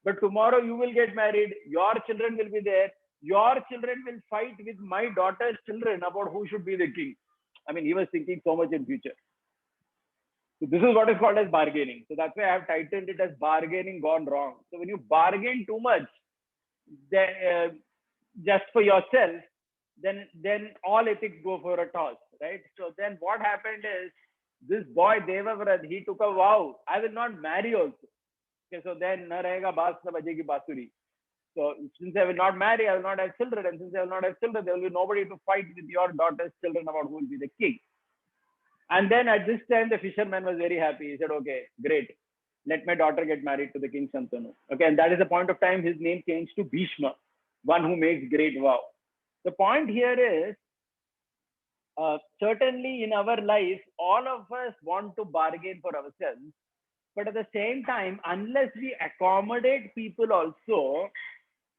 But tomorrow you will get married. Your children will be there. Your children will fight with my daughter's children about who should be the king. I mean, he was thinking so much in future. So this is what is called as bargaining. So that's why I have titled it as bargaining gone wrong. So when you bargain too much, then just for yourself, then all ethics go for a toss, right? So then what happened is this boy Devavrat, he took a vow, I will not marry also. Okay, so then na rahega baas na bajegi basuri. So since I will not marry, I will not have children, and since I will not have children, there will be nobody to fight with your daughter's children about who will be the king. And then at this time, the fisherman was very happy. He said, okay, great. Let my daughter get married to the king Shantanu. Okay, and that is the point of time his name changed to Bhishma, one who makes great vow. The point here is, certainly in our life, all of us want to bargain for ourselves. But at the same time, unless we accommodate people also,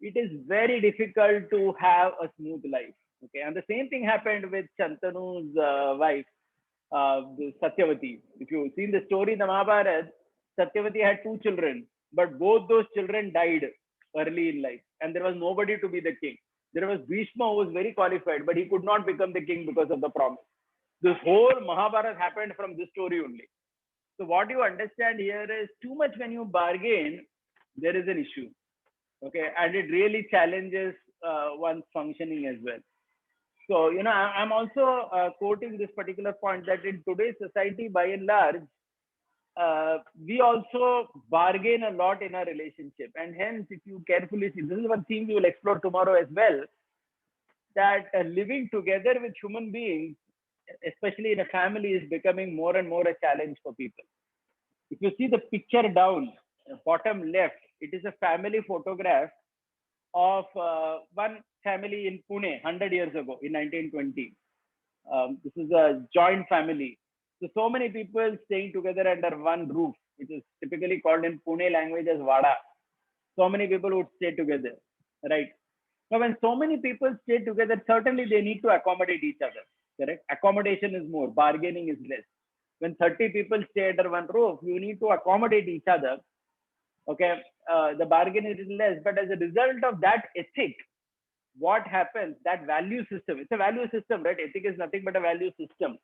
it is very difficult to have a smooth life. Okay, and the same thing happened with Shantanu's wife, Satyavati. If you see the story in the Mahabharata, Satyavati had 2 children, but both those children died early in life, and there was nobody to be the king. There was Bhishma who was very qualified, but he could not become the king because of the promise. This whole Mahabharata happened from this story only. So what you understand here is, too much when you bargain, there is an issue. Okay, and it really challenges one's functioning as well. So, I'm also quoting this particular point that in today's society, by and large, we also bargain a lot in our relationship. And hence, if you carefully see, this is one theme we will explore tomorrow as well, that living together with human beings, especially in a family, is becoming more and more a challenge for people. If you see the picture down, bottom left, it is a family photograph of one family in Pune 100 years ago in 1920. This is a joint family. So many people staying together under one roof, which is typically called in Pune language as Vada. So many people would stay together, right? Now, when so many people stay together, certainly they need to accommodate each other, correct? Accommodation is more, bargaining is less. When 30 people stay under one roof, you need to accommodate each other. Okay, the bargain is less, but as a result of that ethic, what happens, that value system, it's a value system, right? Ethic is nothing but a value system.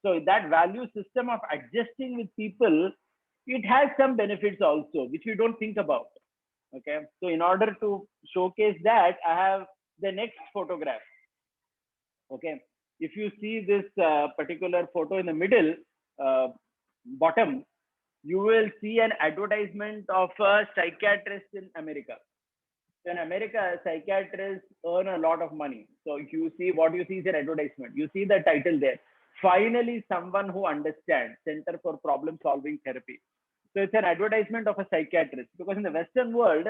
So that value system of adjusting with people, it has some benefits also, which we don't think about. Okay. So in order to showcase that, I have the next photograph. Okay. If you see this particular photo in the middle, uh, bottom, you will see an advertisement of a psychiatrist in America. So in America, psychiatrists earn a lot of money. So if you see, what you see is an advertisement. You see the title there. Finally, someone who understands, Center for Problem Solving Therapy. So it's an advertisement of a psychiatrist, because in the Western world,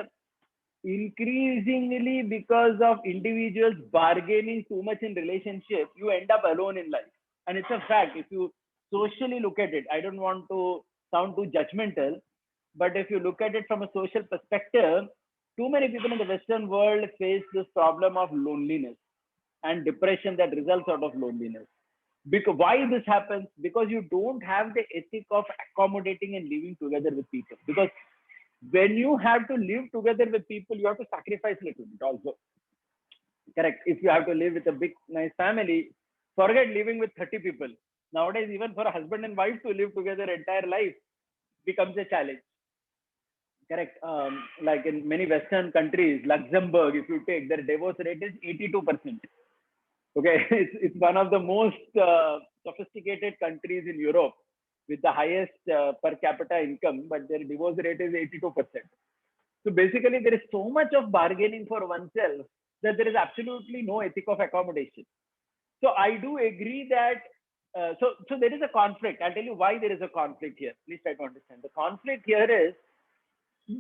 increasingly, because of individuals bargaining too much in relationship, you end up alone in life. And it's a fact. If you socially look at it, I don't want to sound too judgmental, but if you look at it from a social perspective, too many people in the Western world face this problem of loneliness and depression that results out of loneliness. Because why this happens? Because you don't have the ethic of accommodating and living together with people. Because when you have to live together with people, you have to sacrifice a little bit also. Correct. If you have to live with a big, nice family, forget living with 30 people. Nowadays, even for a husband and wife to live together entire life becomes a challenge. Correct. Like in many Western countries, Luxembourg, if you take, their divorce rate is 82%. Okay, it's one of the most sophisticated countries in Europe with the highest per capita income, but their divorce rate is 82%. So basically, there is so much of bargaining for oneself that there is absolutely no ethic of accommodation. So I do agree that. So there is a conflict. I'll tell you why there is a conflict here. Please try to understand. The conflict here is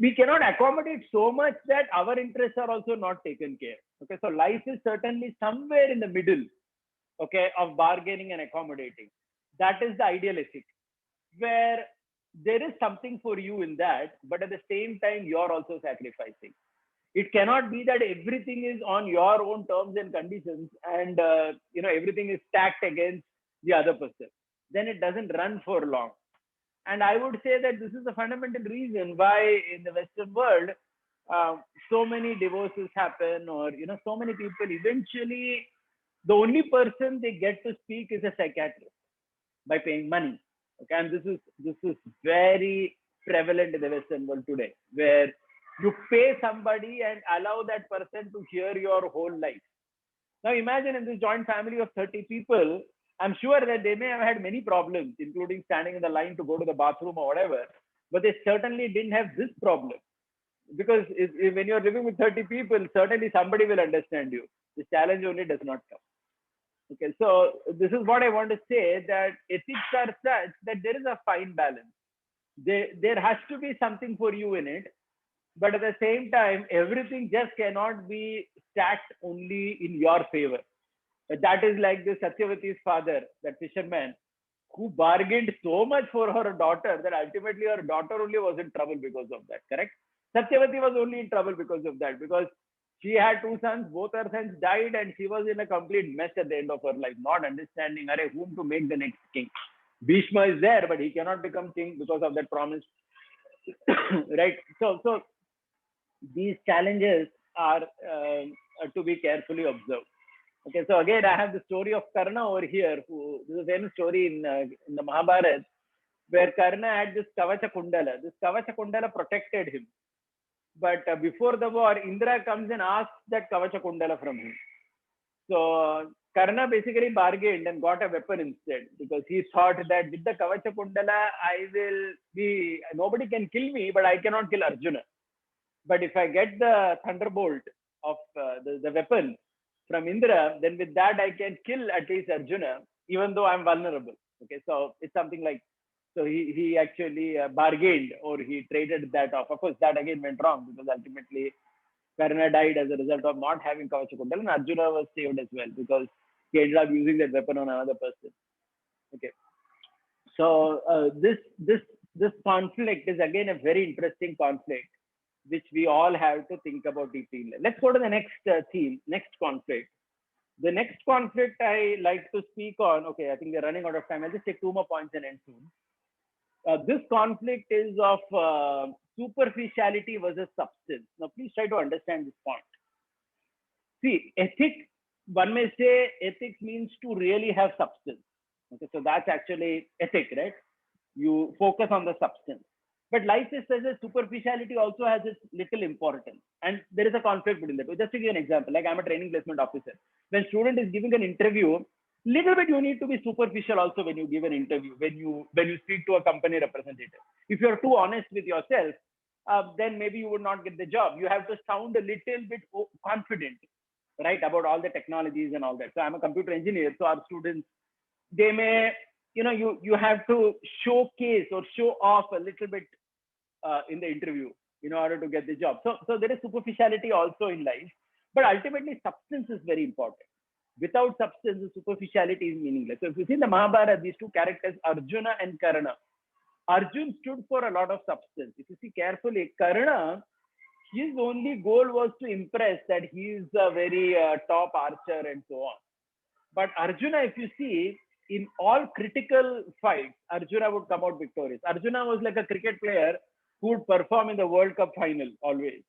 we cannot accommodate so much that our interests are also not taken care. Okay, so life is certainly somewhere in the middle, okay, of bargaining and accommodating. That is the ideal ethic, where there is something for you in that, but at the same time, you're also sacrificing. It cannot be that everything is on your own terms and conditions, and everything is stacked against the other person. Then it doesn't run for long. And I would say that this is the fundamental reason why in the Western world, uh, so many divorces happen, or so many people eventually, the only person they get to speak is a psychiatrist by paying money. Okay, and this is very prevalent in the Western world today, where you pay somebody and allow that person to hear your whole life. Now imagine in this joint family of 30 people, I'm sure that they may have had many problems, including standing in the line to go to the bathroom or whatever, but they certainly didn't have this problem. Because when you're living with 30 people, certainly somebody will understand you. The challenge only does not come. Okay, so this is what I want to say, that ethics are such that there is a fine balance. There has to be something for you in it, but at the same time, everything just cannot be stacked only in your favor. That is like the Satyavati's father, that fisherman, who bargained so much for her daughter that ultimately her daughter only was in trouble because of that. Correct? Satyavati was only in trouble because of that, because she had two sons, both her sons died, and she was in a complete mess at the end of her life, not understanding whom to make the next king. Bhishma is there, but he cannot become king because of that promise. Right? So these challenges are to be carefully observed. Okay, so again, I have the story of Karna over here. This is a famous story in the Mahabharata, where Karna had this Kavacha Kundala. This Kavacha Kundala protected him. But before the war, Indra comes and asks that Kavacha Kundala from him. So Karna basically bargained and got a weapon instead, because he thought that with the Kavacha Kundala, nobody can kill me, but I cannot kill Arjuna. But if I get the thunderbolt of the weapon from Indra, then with that I can kill at least Arjuna, even though I'm vulnerable. Okay, so it's something like, so he actually bargained, or he traded that off. Of course, that again went wrong, because ultimately Karna died as a result of not having Kavachakundala, and Arjuna was saved as well, because he ended up using that weapon on another person. Okay, so this conflict is again a very interesting conflict, which we all have to think about deeply. Let's go to the next theme, next conflict. The next conflict I like to speak on, okay, I think we're running out of time. I'll just take two more points and end soon. This conflict is of superficiality versus substance. Now, please try to understand this point. See, one may say ethics means to really have substance. Okay, so that's actually ethic, right? You focus on the substance. But life is such a superficiality also has its little importance. And there is a conflict between that. Just to give you an example, like I'm a training placement officer. When student is giving an interview, little bit you need to be superficial also when you give an interview, when you speak to a company representative. If you're too honest with yourself, then maybe you would not get the job. You have to sound a little bit confident, right, about all the technologies and all that. So I'm a computer engineer, so our students, they may, you have to showcase or show off a little bit in the interview in order to get the job. So there is superficiality also in life, but ultimately substance is very important. Without substance, the superficiality is meaningless. So if you see in the Mahabharata, these two characters, Arjuna and Karna, Arjun stood for a lot of substance. If you see carefully, Karna, his only goal was to impress that he is a very top archer and so on. But Arjuna, if you see, in all critical fights, Arjuna would come out victorious. Arjuna was like a cricket player who would perform in the World Cup final always.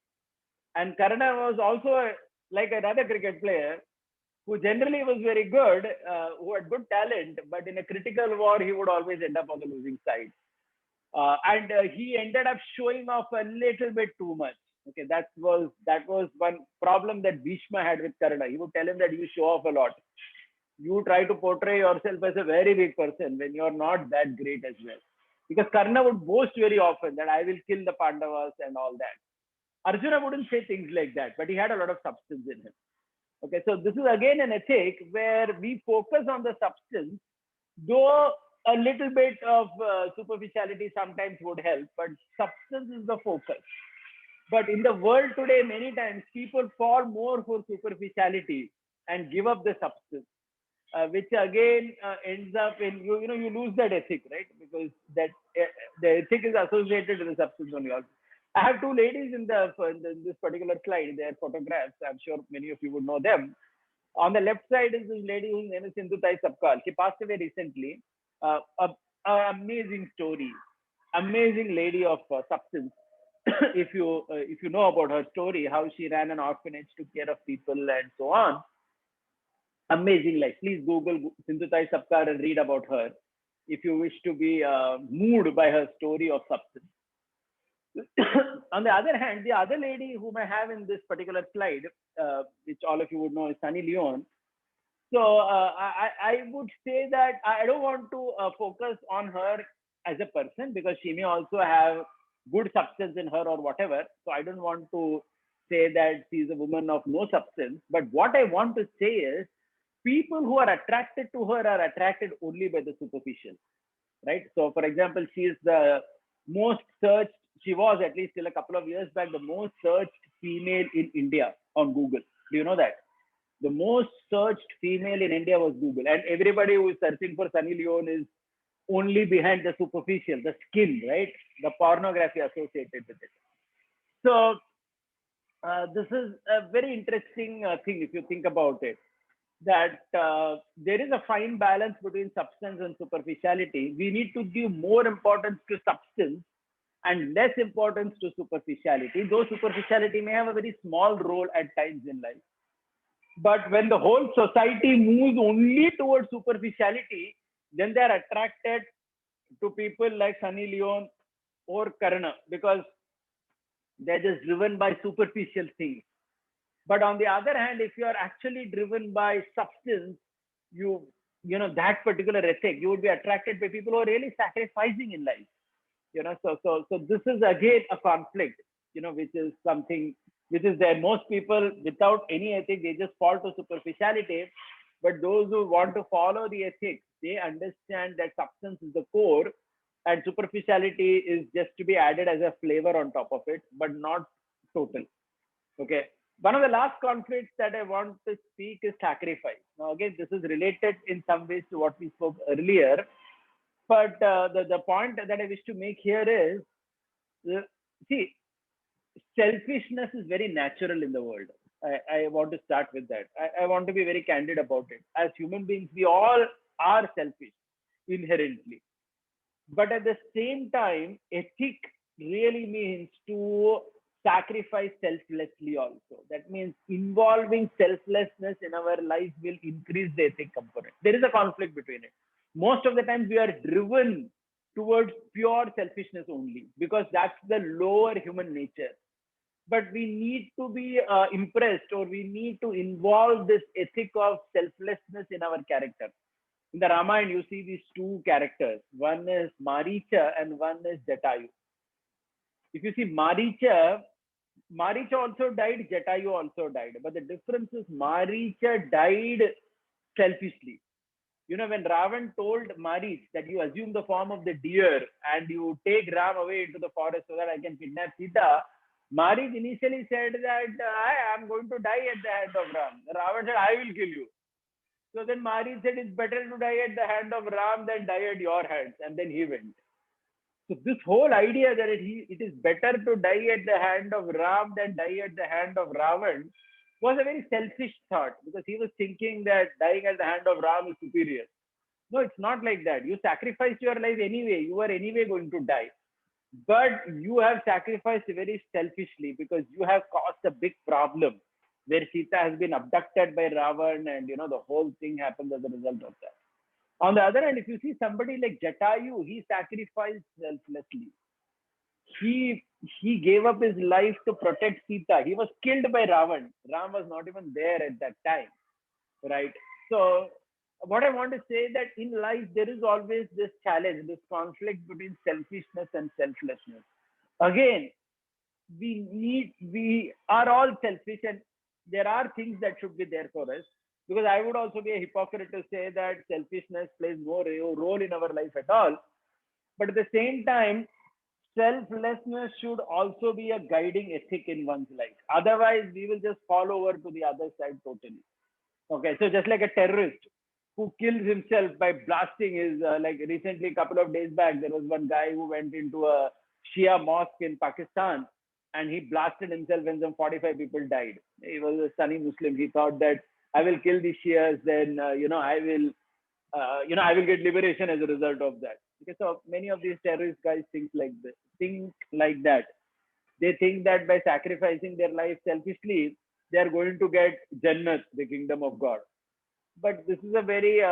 And Karna was also like another cricket player who generally was very good, who had good talent, but in a critical war, he would always end up on the losing side. And he ended up showing off a little bit too much. Okay, that was one problem that Bhishma had with Karna. He would tell him that you show off a lot. You try to portray yourself as a very big person when you're not that great as well. Because Karna would boast very often that I will kill the Pandavas and all that. Arjuna wouldn't say things like that, but he had a lot of substance in him. Okay, so this is again an ethic where we focus on the substance, though a little bit of superficiality sometimes would help, but substance is the focus. But in the world today, many times people fall more for superficiality and give up the substance, which again ends up in you lose that ethic, right? Because that the ethic is associated with the substance only. I have two ladies in this particular slide. They are photographs. I'm sure many of you would know them. On the left side is this lady whose name is Sindhutai Sabkal. She passed away recently. A amazing story, amazing lady of substance. If you know about her story, how she ran an orphanage, took care of people, and so on. Amazing life. Please Google Sindhutai Sabkal and read about her if you wish to be moved by her story of substance. On the other hand, the other lady whom I have in this particular slide, which all of you would know, is Sunny Leone. So I would say that I don't want to focus on her as a person because she may also have good substance in her or whatever. So I don't want to say that she's a woman of no substance. But what I want to say is people who are attracted to her are attracted only by the superficial, right? So for example, she is the most searched, she was at least till a couple of years back, the most searched female in India on Google. Do you know that? The most searched female in India was Google. And everybody who is searching for Sunny Leone is only behind the superficial, the skin, right? The pornography associated with it. So this is a very interesting thing if you think about it, that there is a fine balance between substance and superficiality. We need to give more importance to substance and less importance to superficiality, though superficiality may have a very small role at times in life. But when the whole society moves only towards superficiality, then they are attracted to people like Sunny Leone or Karna because they're just driven by superficial things. But on the other hand, if you are actually driven by substance, that particular ethic, you would be attracted by people who are really sacrificing in life. So this is again a conflict, which is something which is there. Most people without any ethic, they just fall to superficiality. But those who want to follow the ethics, they understand that substance is the core and superficiality is just to be added as a flavor on top of it, but not total. Okay. One of the last conflicts that I want to speak is sacrifice. Now, again, this is related in some ways to what we spoke earlier. But the point that I wish to make here is, see, selfishness is very natural in the world. I want to start with that. I want to be very candid about it. As human beings, we all are selfish inherently. But at the same time, ethic really means to sacrifice selflessly also. That means involving selflessness in our life will increase the ethic component. There is a conflict between it. Most of the times we are driven towards pure selfishness only because that's the lower human nature. But we need to be impressed, or we need to involve this ethic of selflessness in our character. In the Ramayana, you see these two characters. One is Maricha and one is Jatayu. If you see Maricha also died, Jatayu also died. But the difference is Maricha died selfishly. When Ravan told Marich that you assume the form of the deer and you take Ram away into the forest so that I can kidnap Sita, Marich initially said that I am going to die at the hand of Ram. Ravan said, I will kill you. So then Marich said, it's better to die at the hand of Ram than die at your hands. And then he went. So this whole idea that it is better to die at the hand of Ram than die at the hand of Ravan was a very selfish thought, because he was thinking that dying at the hand of Ram is superior. No, it's not like that. You sacrificed your life anyway. You are anyway going to die. But you have sacrificed very selfishly because you have caused a big problem where Sita has been abducted by Ravan, and the whole thing happens as a result of that. On the other hand, if you see somebody like Jatayu, he sacrificed selflessly. He gave up his life to protect Sita. He was killed by Ravan. Ram was not even there at that time, right? So what I want to say that in life there is always this challenge, this conflict between selfishness and selflessness. Again, we are all selfish, and there are things that should be there for us. Because I would also be a hypocrite to say that selfishness plays no role in our life at all. But at the same time, selflessness should also be a guiding ethic in one's life. Otherwise, we will just fall over to the other side totally. Okay, so just like a terrorist who kills himself by blasting his, like recently, a couple of days back, there was one guy who went into a Shia mosque in Pakistan and he blasted himself and some 45 people died. He was a Sunni Muslim. He thought that I will kill the Shias, then, I will get liberation as a result of that. Okay, so many of these terrorist guys think like that. They think that by sacrificing their life selfishly, they are going to get Jannat, the kingdom of God. But this is a very,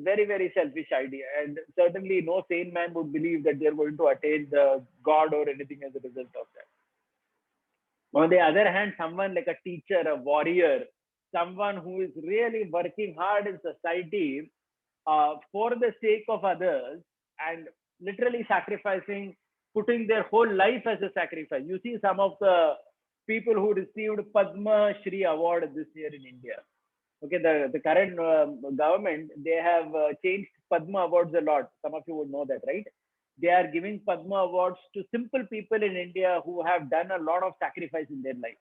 very selfish idea, and certainly no sane man would believe that they are going to attain the God or anything as a result of that. On the other hand, someone like a teacher, a warrior, someone who is really working hard in society for the sake of others and literally sacrificing, putting their whole life as a sacrifice. You see some of the people who received Padma Shri Award this year in India. Okay, the current government, they have changed Padma Awards a lot. Some of you would know that, right? They are giving Padma Awards to simple people in India who have done a lot of sacrifice in their life.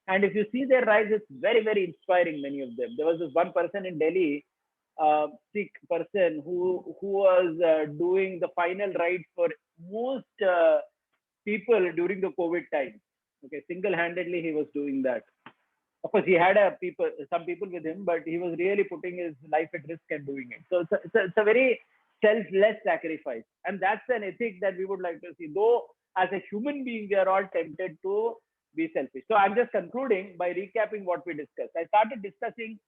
And if you see their lives, it's very, very inspiring, many of them. There was this one person in Delhi, Sikh person, who was doing the final rites for most people during the COVID time. Okay, single-handedly he was doing that. Of course, he had some people with him, but he was really putting his life at risk and doing it. So it's a very selfless sacrifice. And that's an ethic that we would like to see. Though as a human being, we are all tempted to be selfish. So I'm just concluding by recapping what we discussed. I started discussing,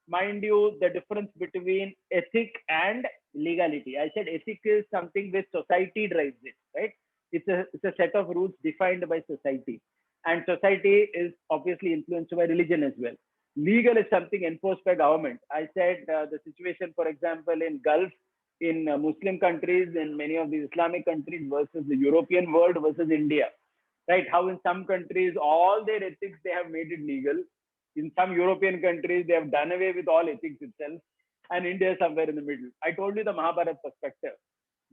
mind you, the difference between ethic and legality. I said ethic is something which society drives it, right? It's a set of rules defined by society. And society is obviously influenced by religion as well. Legal is something enforced by government. I said the situation, for example, in Gulf, in Muslim countries, in many of the Islamic countries versus the European world versus India, right? How in some countries, all their ethics, they have made it legal. In some European countries, they have done away with all ethics itself. And India is somewhere in the middle. I told you the Mahabharata perspective.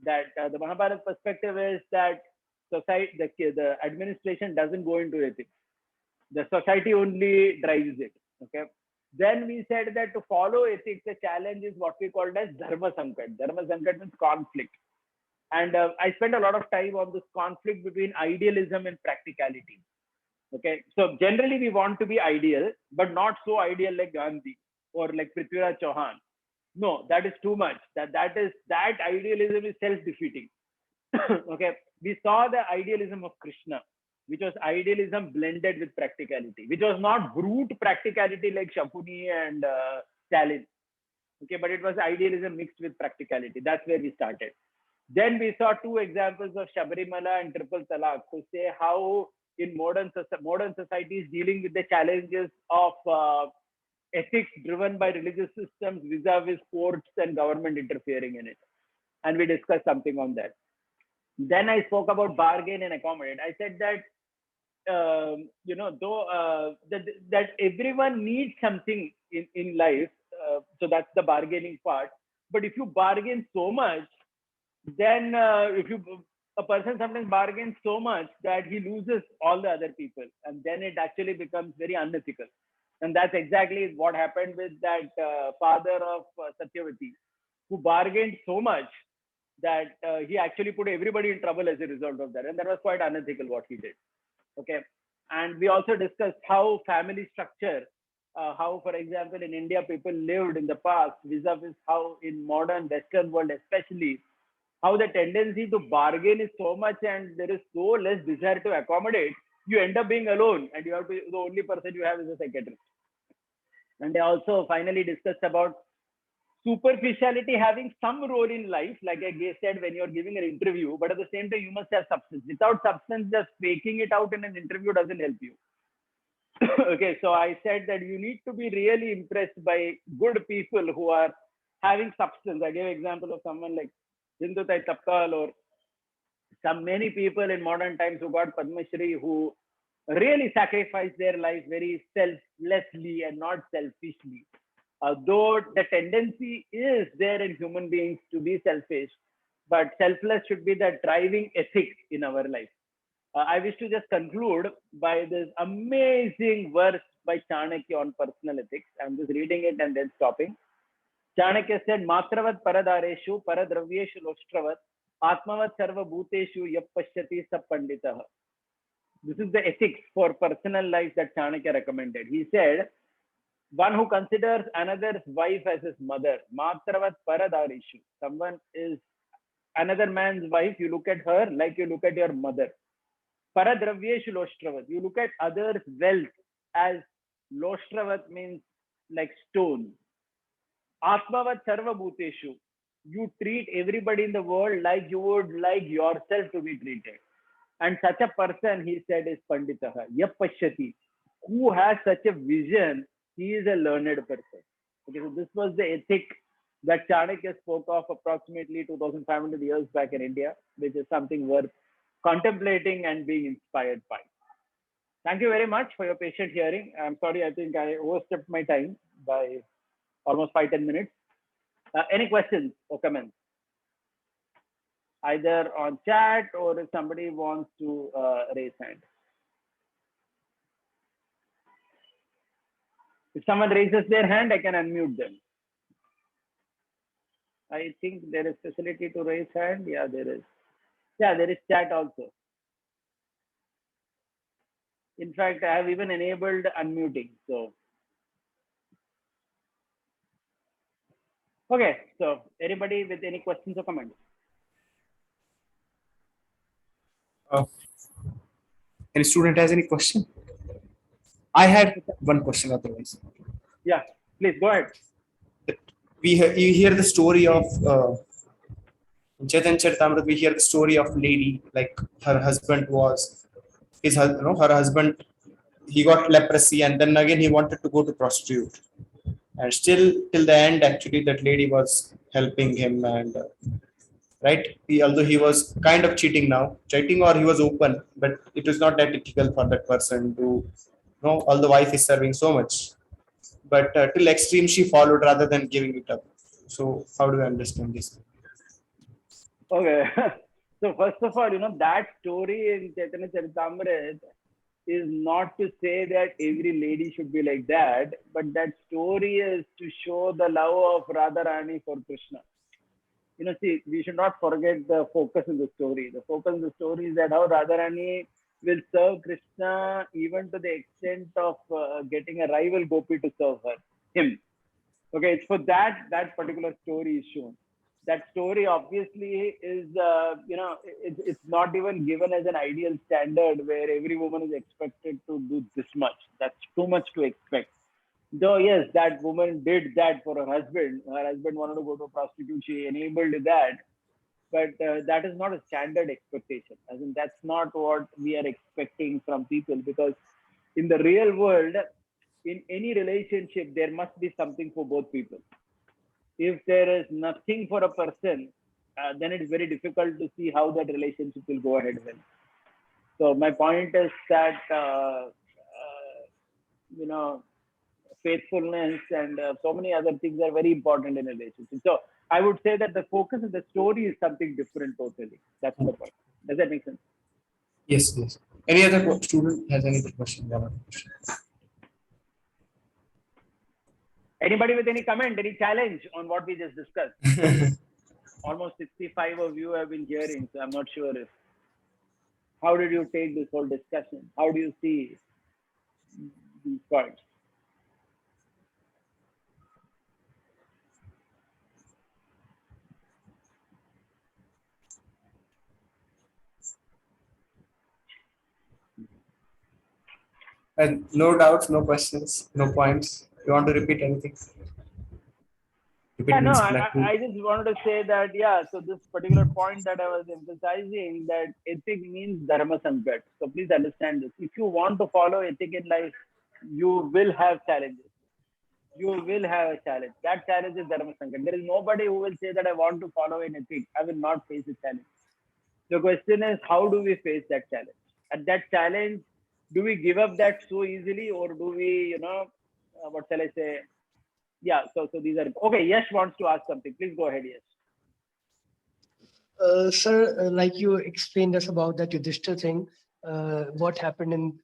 That the Mahabharata perspective is that the administration doesn't go into ethics. The society only drives it. Okay. Then we said that to follow ethics, the challenge is what we called as Dharma Sankat. Dharma Sankat means conflict. And I spent a lot of time on this conflict between idealism and practicality. Okay. So generally we want to be ideal, but not so ideal like Gandhi or like Prithviraj Chauhan. No, that is too much. That idealism is self-defeating. Okay, we saw the idealism of Krishna. which was idealism blended with practicality, which was not brute practicality like Shapuni and Stalin. Okay, but it was idealism mixed with practicality. That's where we started. Then we saw two examples of Shabarimala and triple talaq to say how in modern societies dealing with the challenges of ethics driven by religious systems vis-a-vis courts and government interfering in it. And we discussed something on that. Then I spoke about bargain and accommodate. I said that that everyone needs something in life. So that's the bargaining part. But if you bargain so much, then a person sometimes bargains so much that he loses all the other people, and then it actually becomes very unethical. And that's exactly what happened with that father of Satyavati, who bargained so much that he actually put everybody in trouble as a result of that, and that was quite unethical what he did. Okay, and we also discussed how family structure, how, for example, in India people lived in the past vis-a-vis how in modern Western world, especially, how the tendency to bargain is so much and there is so less desire to accommodate, you end up being alone and you have to, the only person you have is a psychiatrist. And they also finally discussed about superficiality having some role in life, like I said, when you're giving an interview, but at the same time, you must have substance. Without substance, just faking it out in an interview doesn't help you. Okay, so I said that you need to be really impressed by good people who are having substance. I gave an example of someone like Jindutai Tapkal or some many people in modern times who got Padma Shri who really sacrificed their life very selflessly and not selfishly. Though the tendency is there in human beings to be selfish, but selfless should be the driving ethic in our life. I wish to just conclude by this amazing verse by Chanakya on personal ethics. I'm just reading it and then stopping. Chanakya said, Matravat paradareshu paradravyeshu loshtravat atmavat sarva bhuteshu yappashyati sapanditah. This is the ethics for personal life that Chanakya recommended. He said, one who considers another's wife as his mother, Matravat paradareshu. Someone is another man's wife, you look at her like you look at your mother. Paradravyeshu loshtravat. You look at others' wealth as loshtravat means like stone. Atmavat sarva bhuteshu. You treat everybody in the world like you would like yourself to be treated. And such a person, he said, is Panditaha. Yapashyati. Who has such a vision, he is a learned person. Okay, so this was the ethic that Chanakya spoke of approximately 2,500 years back in India, which is something worth contemplating and being inspired by. Thank you very much for your patient hearing. I'm sorry, I think I overstepped my time by almost 5-10 minutes. Any questions or comments? Either on chat or if somebody wants to raise hand. If someone raises their hand, I can unmute them. I think there is facility to raise hand. Yeah, there is. Yeah, there is chat also. In fact, I have even enabled unmuting. So, okay. So, anybody with any questions or comments? Any student has any question? I had one question otherwise. Yeah, please go ahead. You hear the story of Chaitanya Charitamrita. We hear the story of lady, like her husband was her husband. He got leprosy, and then again he wanted to go to prostitute, and still till the end, actually, that lady was helping him, and right. Although he was kind of cheating, or he was open, but it was not that ethical for that person to, all the wife is serving so much. But till extreme she followed rather than giving it up. So how do I understand this? Okay. So first of all, that story in Chaitanya Charitamrita is not to say that every lady should be like that, but that story is to show the love of Radharani for Krishna. See, we should not forget the focus in the story. The focus in the story is that how Radharani will serve Krishna even to the extent of getting a rival gopi to serve him. Okay, it's for that particular story is shown. That story obviously is, it's not even given as an ideal standard where every woman is expected to do this much. That's too much to expect. Though, yes, that woman did that for her husband. Her husband wanted to go to a prostitute. She enabled that. But that is not a standard expectation. As in, that's not what we are expecting from people, because in the real world, in any relationship, there must be something for both people. If there is nothing for a person, then it's very difficult to see how that relationship will go ahead well. So my point is that you know faithfulness and so many other things are very important in a relationship. So I would say that the focus of the story is something different totally. That's the point. Does that make sense? Yes, yes. Any other student has any question? One other question. Anybody with any comment, any challenge on what we just discussed? Almost 65 of you have been hearing, so I'm not sure if. How did you take this whole discussion? How do you see these points? And no doubts, no questions, no points. You want to repeat anything? Repeat Yeah, no, means I just wanted to say that, yeah, so this particular point that I was emphasizing, that ethic means dharma sankat. So please understand this. If you want to follow ethic in life, you will have challenges. You will have a challenge. That challenge is dharma sankat. There is nobody who will say that I want to follow an ethic. I will not face a challenge. The question is, how do we face that challenge? At that challenge, do we give up that so easily, or do we, what shall I say? Yeah, so these are okay. Yash wants to ask something. Please go ahead, Yash. Sir, like you explained us about that Yudhishthir thing, what happened in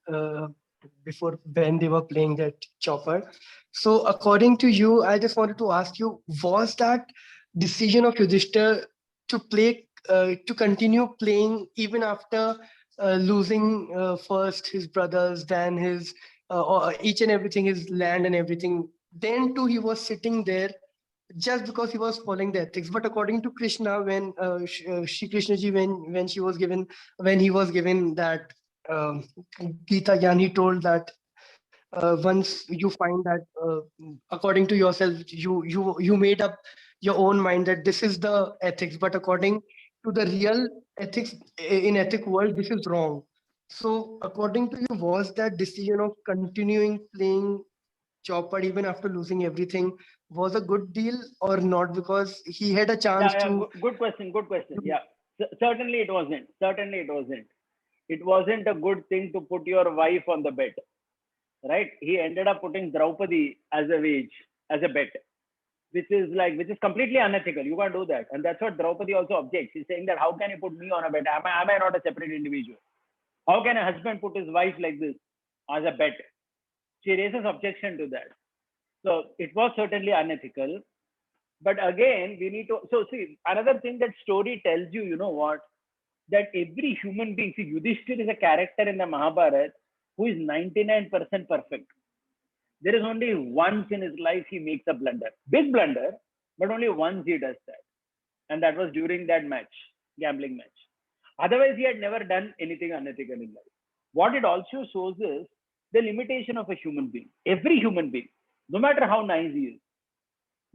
before when they were playing that chopper. So, according to you, I just wanted to ask you: was that decision of Yudhishthir to continue playing even after losing first his brothers, then his or each and everything, his land and everything? Then too, he was sitting there just because he was following the ethics. But according to Krishna, when Shri Krishna ji, when he was given that Gita Gyan, he told that once you find that according to yourself, you made up your own mind that this is the ethics, but according to the real ethics in ethic world, this is wrong. So according to you, was that decision of continuing playing Chopper even after losing everything was a good deal or not, because he had a chance Yeah, to. good question. Good question. Yeah, certainly it wasn't. Certainly it wasn't. It wasn't a good thing to put your wife on the bet, right? He ended up putting Draupadi as a wage, as a bet, which is completely unethical. You can't do that, and that's what Draupadi also objects. He's saying that how can you put me on a bet? Am I not a separate individual? How can a husband put his wife like this as a bet? She raises objection to that. So it was certainly unethical. But again, we need to. So see, another thing that story tells you, you know what? That every human being, see, Yudhishthir is a character in the Mahabharata who is 99% perfect. There is only once in his life he makes a blunder, big blunder, but only once he does that. And that was during that match, gambling match. Otherwise, he had never done anything unethical in life. What it also shows is the limitation of a human being. Every human being, no matter how nice he is,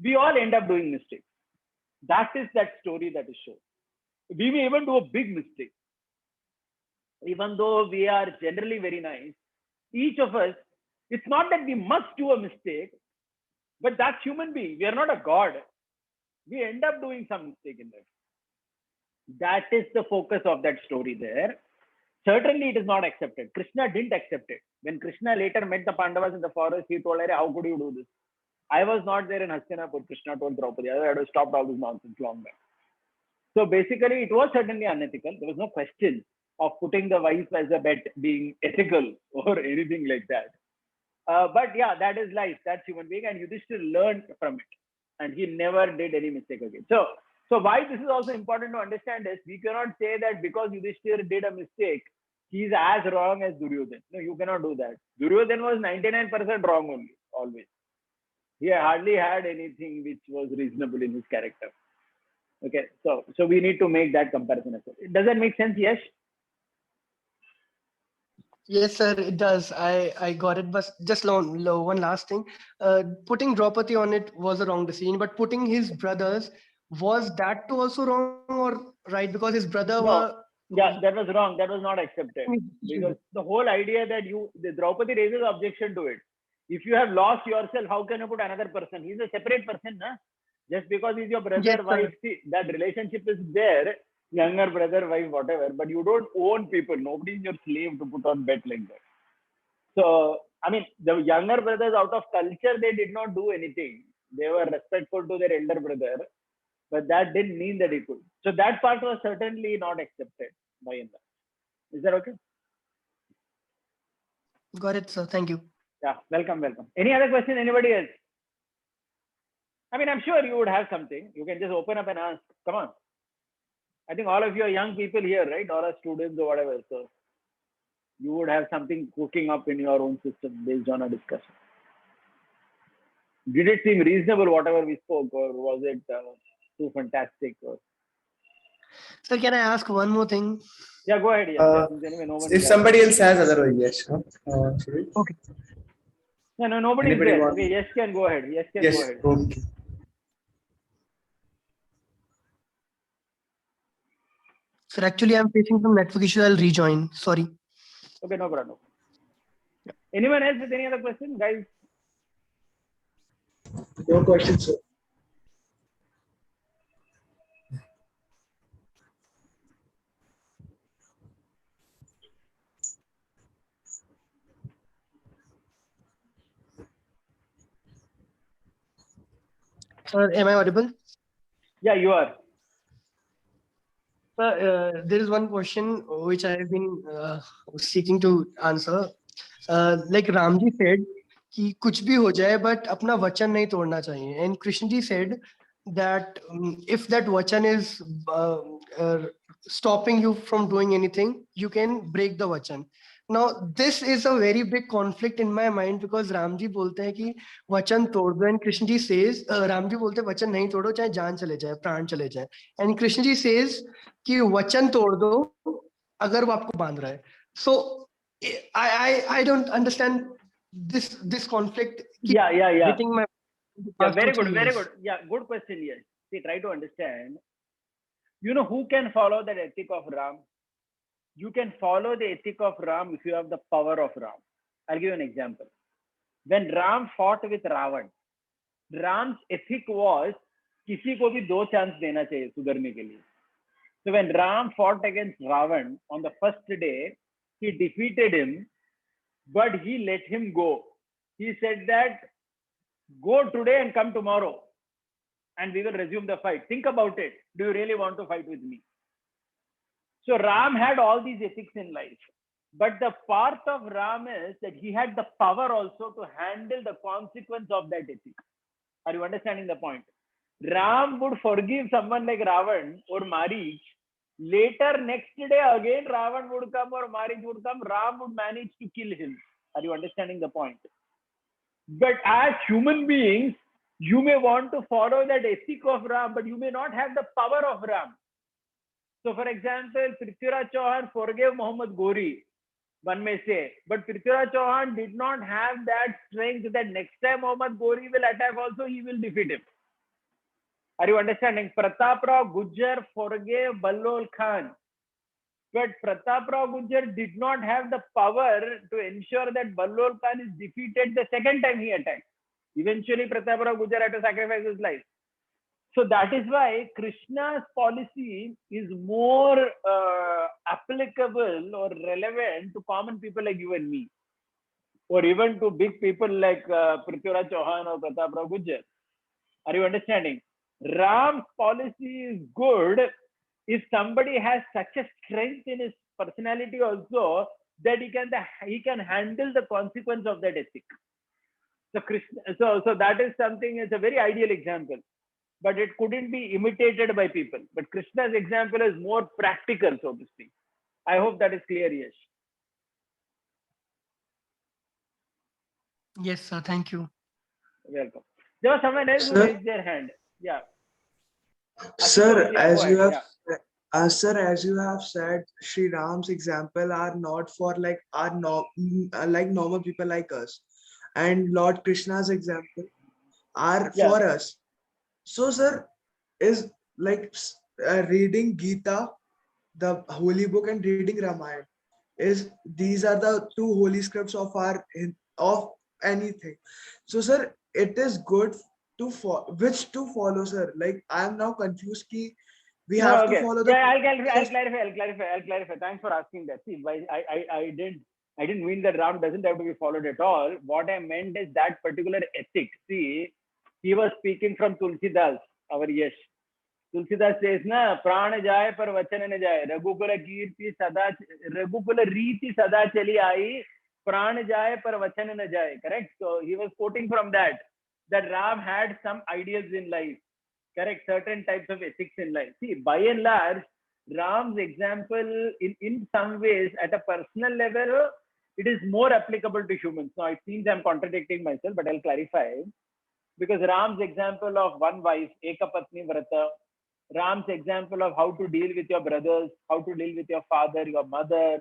we all end up doing mistakes. That is that story that is shown. We may even do a big mistake. Even though we are generally very nice, each of us, it's not that we must do a mistake, but that's human being. We are not a god. We end up doing some mistake in life. That is the focus of that story there. Certainly, it is not accepted. Krishna didn't accept it. When Krishna later met the Pandavas in the forest, he told her, how could you do this? I was not there in Hastinapur. Krishna told Draupadi, I had stopped all this nonsense long back. So basically, it was certainly unethical. There was no question of putting the wife as a bet being ethical or anything like that. But yeah, that is life. That's human being. And Yudhishthir learned from it. And he never did any mistake again. So why this is also important to understand is we cannot say that because Yudhishthir did a mistake, he's as wrong as Duryodhan. No, you cannot do that. Duryodhan was 99% wrong only, always. He hardly had anything which was reasonable in his character. Okay, so we need to make that comparison as well. Does that make sense? Yes. Yes, sir, it does. I got it. But just one last thing. Putting Draupadi on it was a wrong decision, but putting his brothers, was that too also wrong or right? Because his brother No, yeah, that was wrong. That was not accepted because the whole idea that the Draupadi raises objection to it. If you have lost yourself, how can you put another person? He's a separate person, na? Just because he's your brother, Yes, sir. wife, see, that relationship is there, younger brother, wife, whatever. But you don't own people. Nobody is your slave to put on bet like that. So, I mean, the younger brothers out of culture, they did not do anything. They were respectful to their elder brother, but that didn't mean that he could. So that part was certainly not accepted by and large. Is that okay? Got it, sir. Thank you. Yeah, welcome, welcome. Any other question? Anybody else? I mean, I'm sure you would have something. You can just open up and ask. Come on. I think all of you are young people here, right? All are students or whatever. So you would have something cooking up in your own system based on a discussion. Did it seem reasonable, whatever we spoke, or was it too fantastic? Or... Sir, can I ask one more thing? Yeah, go ahead. Yeah. Anyway, If somebody else has, otherwise, yes. Should we? Okay. No, nobody's Anybody there. want- Okay, yes, can go ahead. Yes, can Yes. go ahead. Okay. Sir, actually, I'm facing some network issue. I'll rejoin. Sorry. Okay, no problem. Anyone else with any other question, guys? No questions, sir. Sir, am I audible? Yeah, you are. Sir, there is one question which I have been seeking to answer. Like Ramji said, कि कुछ भी हो जाए but अपना वचन नहीं तोड़ना चाहिए. And Krishna ji said that if that vachan is stopping you from doing anything, you can break the vachan. Now, this is a very big conflict in my mind because Ramji बोलते हैं कि वचन तोड़ दो, and Krishna ji says, Ramji बोलते हैं वचन नहीं तोड़ो चाहे जान चले जाए, प्राण चले जाए. And Krishna ji says कि वचन तोड़ दो अगर वो आपको बांध रहा है. So I don't understand this conflict. Yeah. Hitting my Yeah, very good, very good. Yeah, good question. Yes. See, try to understand. You know who can follow that ethic of Ram? You can follow the ethic of Ram if you have the power of Ram. I'll give you an example. When Ram fought with Ravan, Ram's ethic was किसी को भी दो chance देना चाहिए सुधरने के लिए. So when Ram fought against Ravan on the first day, he defeated him, but he let him go. He said that go today and come tomorrow, and we will resume the fight. Think about it. Do you really want to fight with me? So Ram had all these ethics in life. But the part of Ram is that he had the power also to handle the consequence of that ethic. Are you understanding the point? Ram would forgive someone like Ravan or Marich. Later, next day, again, Ravan would come or Marich would come. Ram would manage to kill him. Are you understanding the point? But as human beings, you may want to follow that ethic of Ram, but you may not have the power of Ram. So, for example, Prithviraj Chauhan forgave Muhammad Ghori, one may say, but Prithviraj Chauhan did not have that strength that next time Muhammad Ghori will attack also, he will defeat him. Are you understanding? Pratap Rao Gujjar forgave Ballol Khan, but Pratap Rao Gujjar did not have the power to ensure that Ballol Khan is defeated the second time he attacked. Eventually, Pratap Rao Gujjar had to sacrifice his life. So that is why Krishna's policy is more applicable or relevant to common people like you and me, or even to big people like Prithviraj Chauhan or Pratap Rao Gujjar. Are you understanding? Ram's policy is good if somebody has such a strength in his personality also that he can handle the consequence of that ethic. So that is something. It's a very ideal example, but it couldn't be imitated by people. But Krishna's example is more practical, so to speak. I hope that is clear, Yash. Yes, sir. Thank you. Welcome. There was someone else who raised their hand. Yeah. Sir, Ashutosh, yeah, go as you ahead. have, Yeah. sir, as you have said, Sri Ram's example are not for like our like normal people like us, and Lord Krishna's example are Yeah. for us. So, sir, is like reading Gita, the holy book, and reading Ramayana is these are the two holy scripts of our of anything. So, sir, it is good to which to follow, sir. Like I am now confused. Ki we No, have to okay. follow the Yeah, teachings of. I'll clarify. Thanks for asking that. See, why I didn't mean that Ram doesn't have to be followed at all. What I meant is that particular ethic. See, he was speaking from Tulsidas, our Yash. Tulsidas says ना प्राण जाए पर वचन न जाए रघुकुल कीर्ति सदा रघुकुल रीति सदा चली आई प्राण जाए पर वचन न जाए correct. So he was quoting from that Ram had some ideals in life, correct, certain types of ethics in life. See, by and large, Ram's example in some ways at a personal level it is more applicable to humans. Now it seems I'm contradicting myself, but I'll clarify. Because Ram's example of one wife, Ekapatni Vrata, Ram's example of how to deal with your brothers, how to deal with your father, your mother,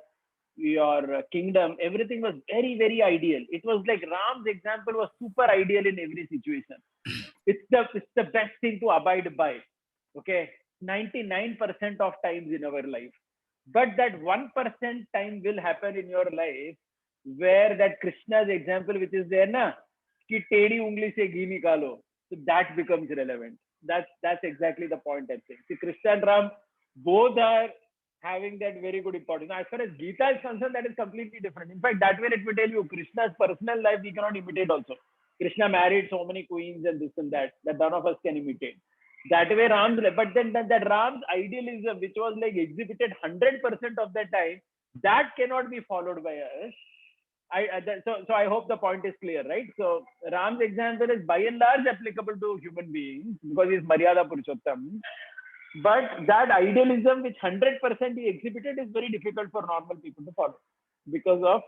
your kingdom, everything was very, very ideal. It was like Ram's example was super ideal in every situation. It's the best thing to abide by. Okay, 99% of times in our life. But that 1% time will happen in your life where that Krishna's example, which is there, na, कि टेढ़ी उंगली से घी निकालो, so that becomes relevant. That's exactly the point I'm saying. See, Krishna and Ram both are having that very good importance. Now, as far as Gita is concerned, that is completely different. In fact, that way, let me tell you, Krishna's personal life we cannot imitate also. Krishna married so many queens and this and that none of us can imitate. That way, Ram's, but then that Ram's idealism, which was like exhibited 100% of the time, that cannot be followed by us. So I hope the point is clear, right? So Ram's example is by and large applicable to human beings because he's Maryada Purushottam. But that idealism which 100% he exhibited is very difficult for normal people to follow because of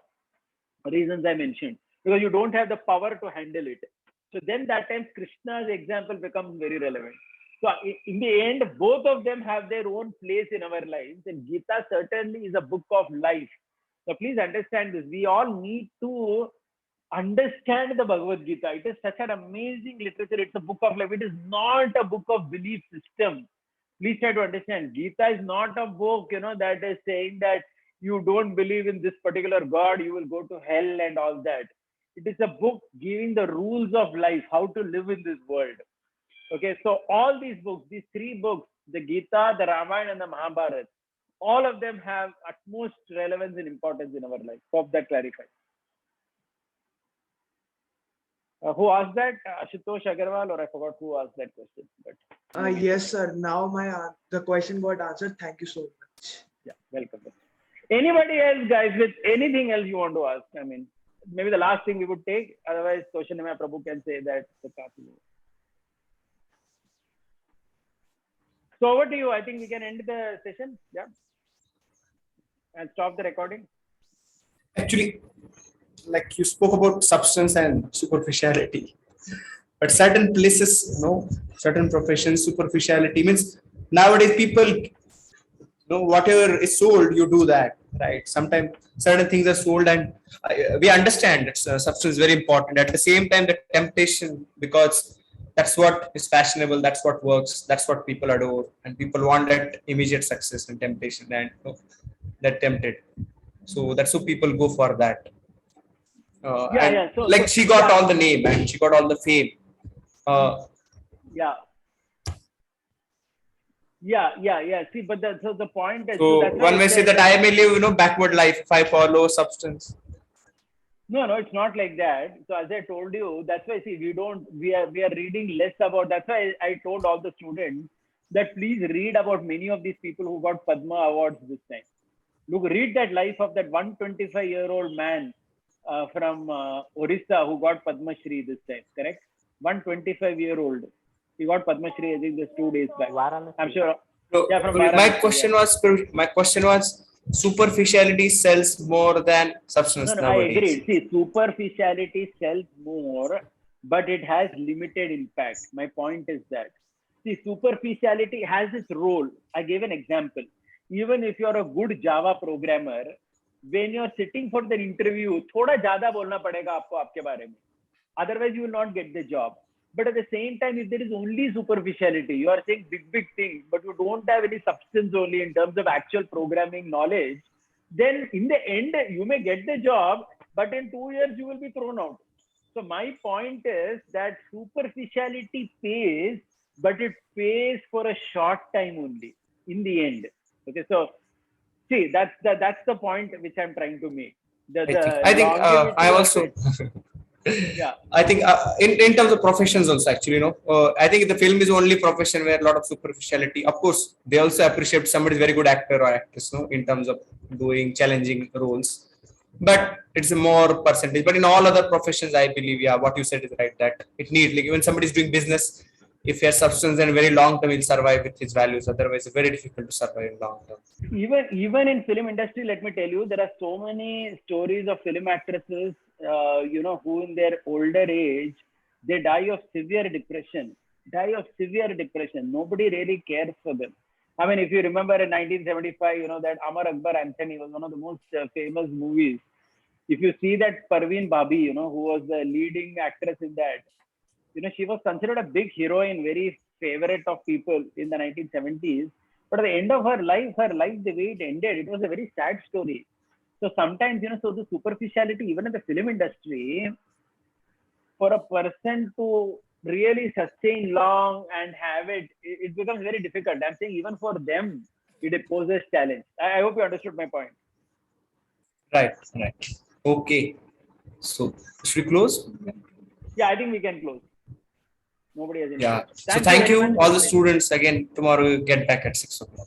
reasons I mentioned. Because you don't have the power to handle it. So then that time Krishna's example becomes very relevant. So in the end, both of them have their own place in our lives. And Gita certainly is a book of life. So please understand this. We all need to understand the Bhagavad Gita. It is such an amazing literature. It's a book of life. It is not a book of belief system. Please try to understand. Gita is not a book, that is saying that you don't believe in this particular God, you will go to hell and all that. It is a book giving the rules of life, how to live in this world. Okay, so all these books, these three books, the Gita, the Ramayana, and the Mahabharata, all of them have utmost relevance and importance in our life. Hope that clarifies. Who asked that? Ashutosh Agarwal, or I forgot who asked that question. But Yes, sir. Now the question got answered. Thank you so much. yeah, welcome. Anybody else, guys, with anything else you want to ask? I mean, maybe the last thing we would take. Otherwise, Toshanima Prabhu can say that. So over to you. I think we can end the session. Yeah. And stop the recording. Actually, like you spoke about substance and superficiality, but certain places, certain professions, superficiality means nowadays people, whatever is sold, you do that, right? Sometimes certain things are sold, and we understand that substance is very important. At the same time, the temptation, because that's what is fashionable, that's what works, that's what people adore, and people want that immediate success and temptation, and they're tempted. So that's why people go for that. And So, like she got all the name and she got all the fame. Yeah. See, but the point is. So one may say that I may live, backward life if I follow substance. No, it's not like that. So as I told you, that's why we are reading less about. That's why I told all the students that please read about many of these people who got Padma awards this time. Look, read that life of that 125-year-old man from Orissa who got Padma Shri this time. Correct? 125-year-old. He got Padma Shri, I think, just 2 days back. Varanasi. I'm sure. So, Yeah, from my Varanasi, question was superficiality sells more than substance No, I nowadays. agree. See, superficiality sells more, but it has limited impact. My point is that. See, superficiality has its role. I gave an example. Even if you're a good Java programmer, when you're sitting for the interview, थोड़ा ज़्यादा बोलना पड़ेगा आपको आपके बारे में. Otherwise, you will not get the job. But at the same time, if there is only superficiality, you are saying big things, but you don't have any substance only in terms of actual programming knowledge, then in the end, you may get the job, but in 2 years, you will be thrown out. So my point is that superficiality pays, but it pays for a short time only in the end. Okay, so see, that's the point which I'm trying to make. I think I longevity of also it. Yeah. I think in terms of professions also, actually, I think the film is only profession where a lot of superficiality. Of course, they also appreciate somebody is very good actor or actress, in terms of doing challenging roles. But it's a more percentage. But in all other professions, I believe, yeah, what you said is right. That it needs, like, when somebody is doing business, if he has substance, then very long term he'll survive with his values. Otherwise, it's very difficult to survive in long term. Even in film industry, let me tell you, there are so many stories of film actresses, who in their older age, they die of severe depression. Nobody really cares for them. I mean, if you remember in 1975, that Amar Akbar Anthony was one of the most famous movies. If you see that Parveen Babi, who was the leading actress in that, she was considered a big heroine, very favorite of people in the 1970s. But at the end of her life, the way it ended, it was a very sad story. So sometimes, so the superficiality, even in the film industry, for a person to really sustain long and have it becomes very difficult. I'm saying even for them, it poses challenge. I hope you understood my point. Right. Okay. So should we close? Yeah, I think we can close. Nobody has any Yeah. questions. So thank very you, much all for the playing. students. Again, tomorrow we get back at 6 o'clock.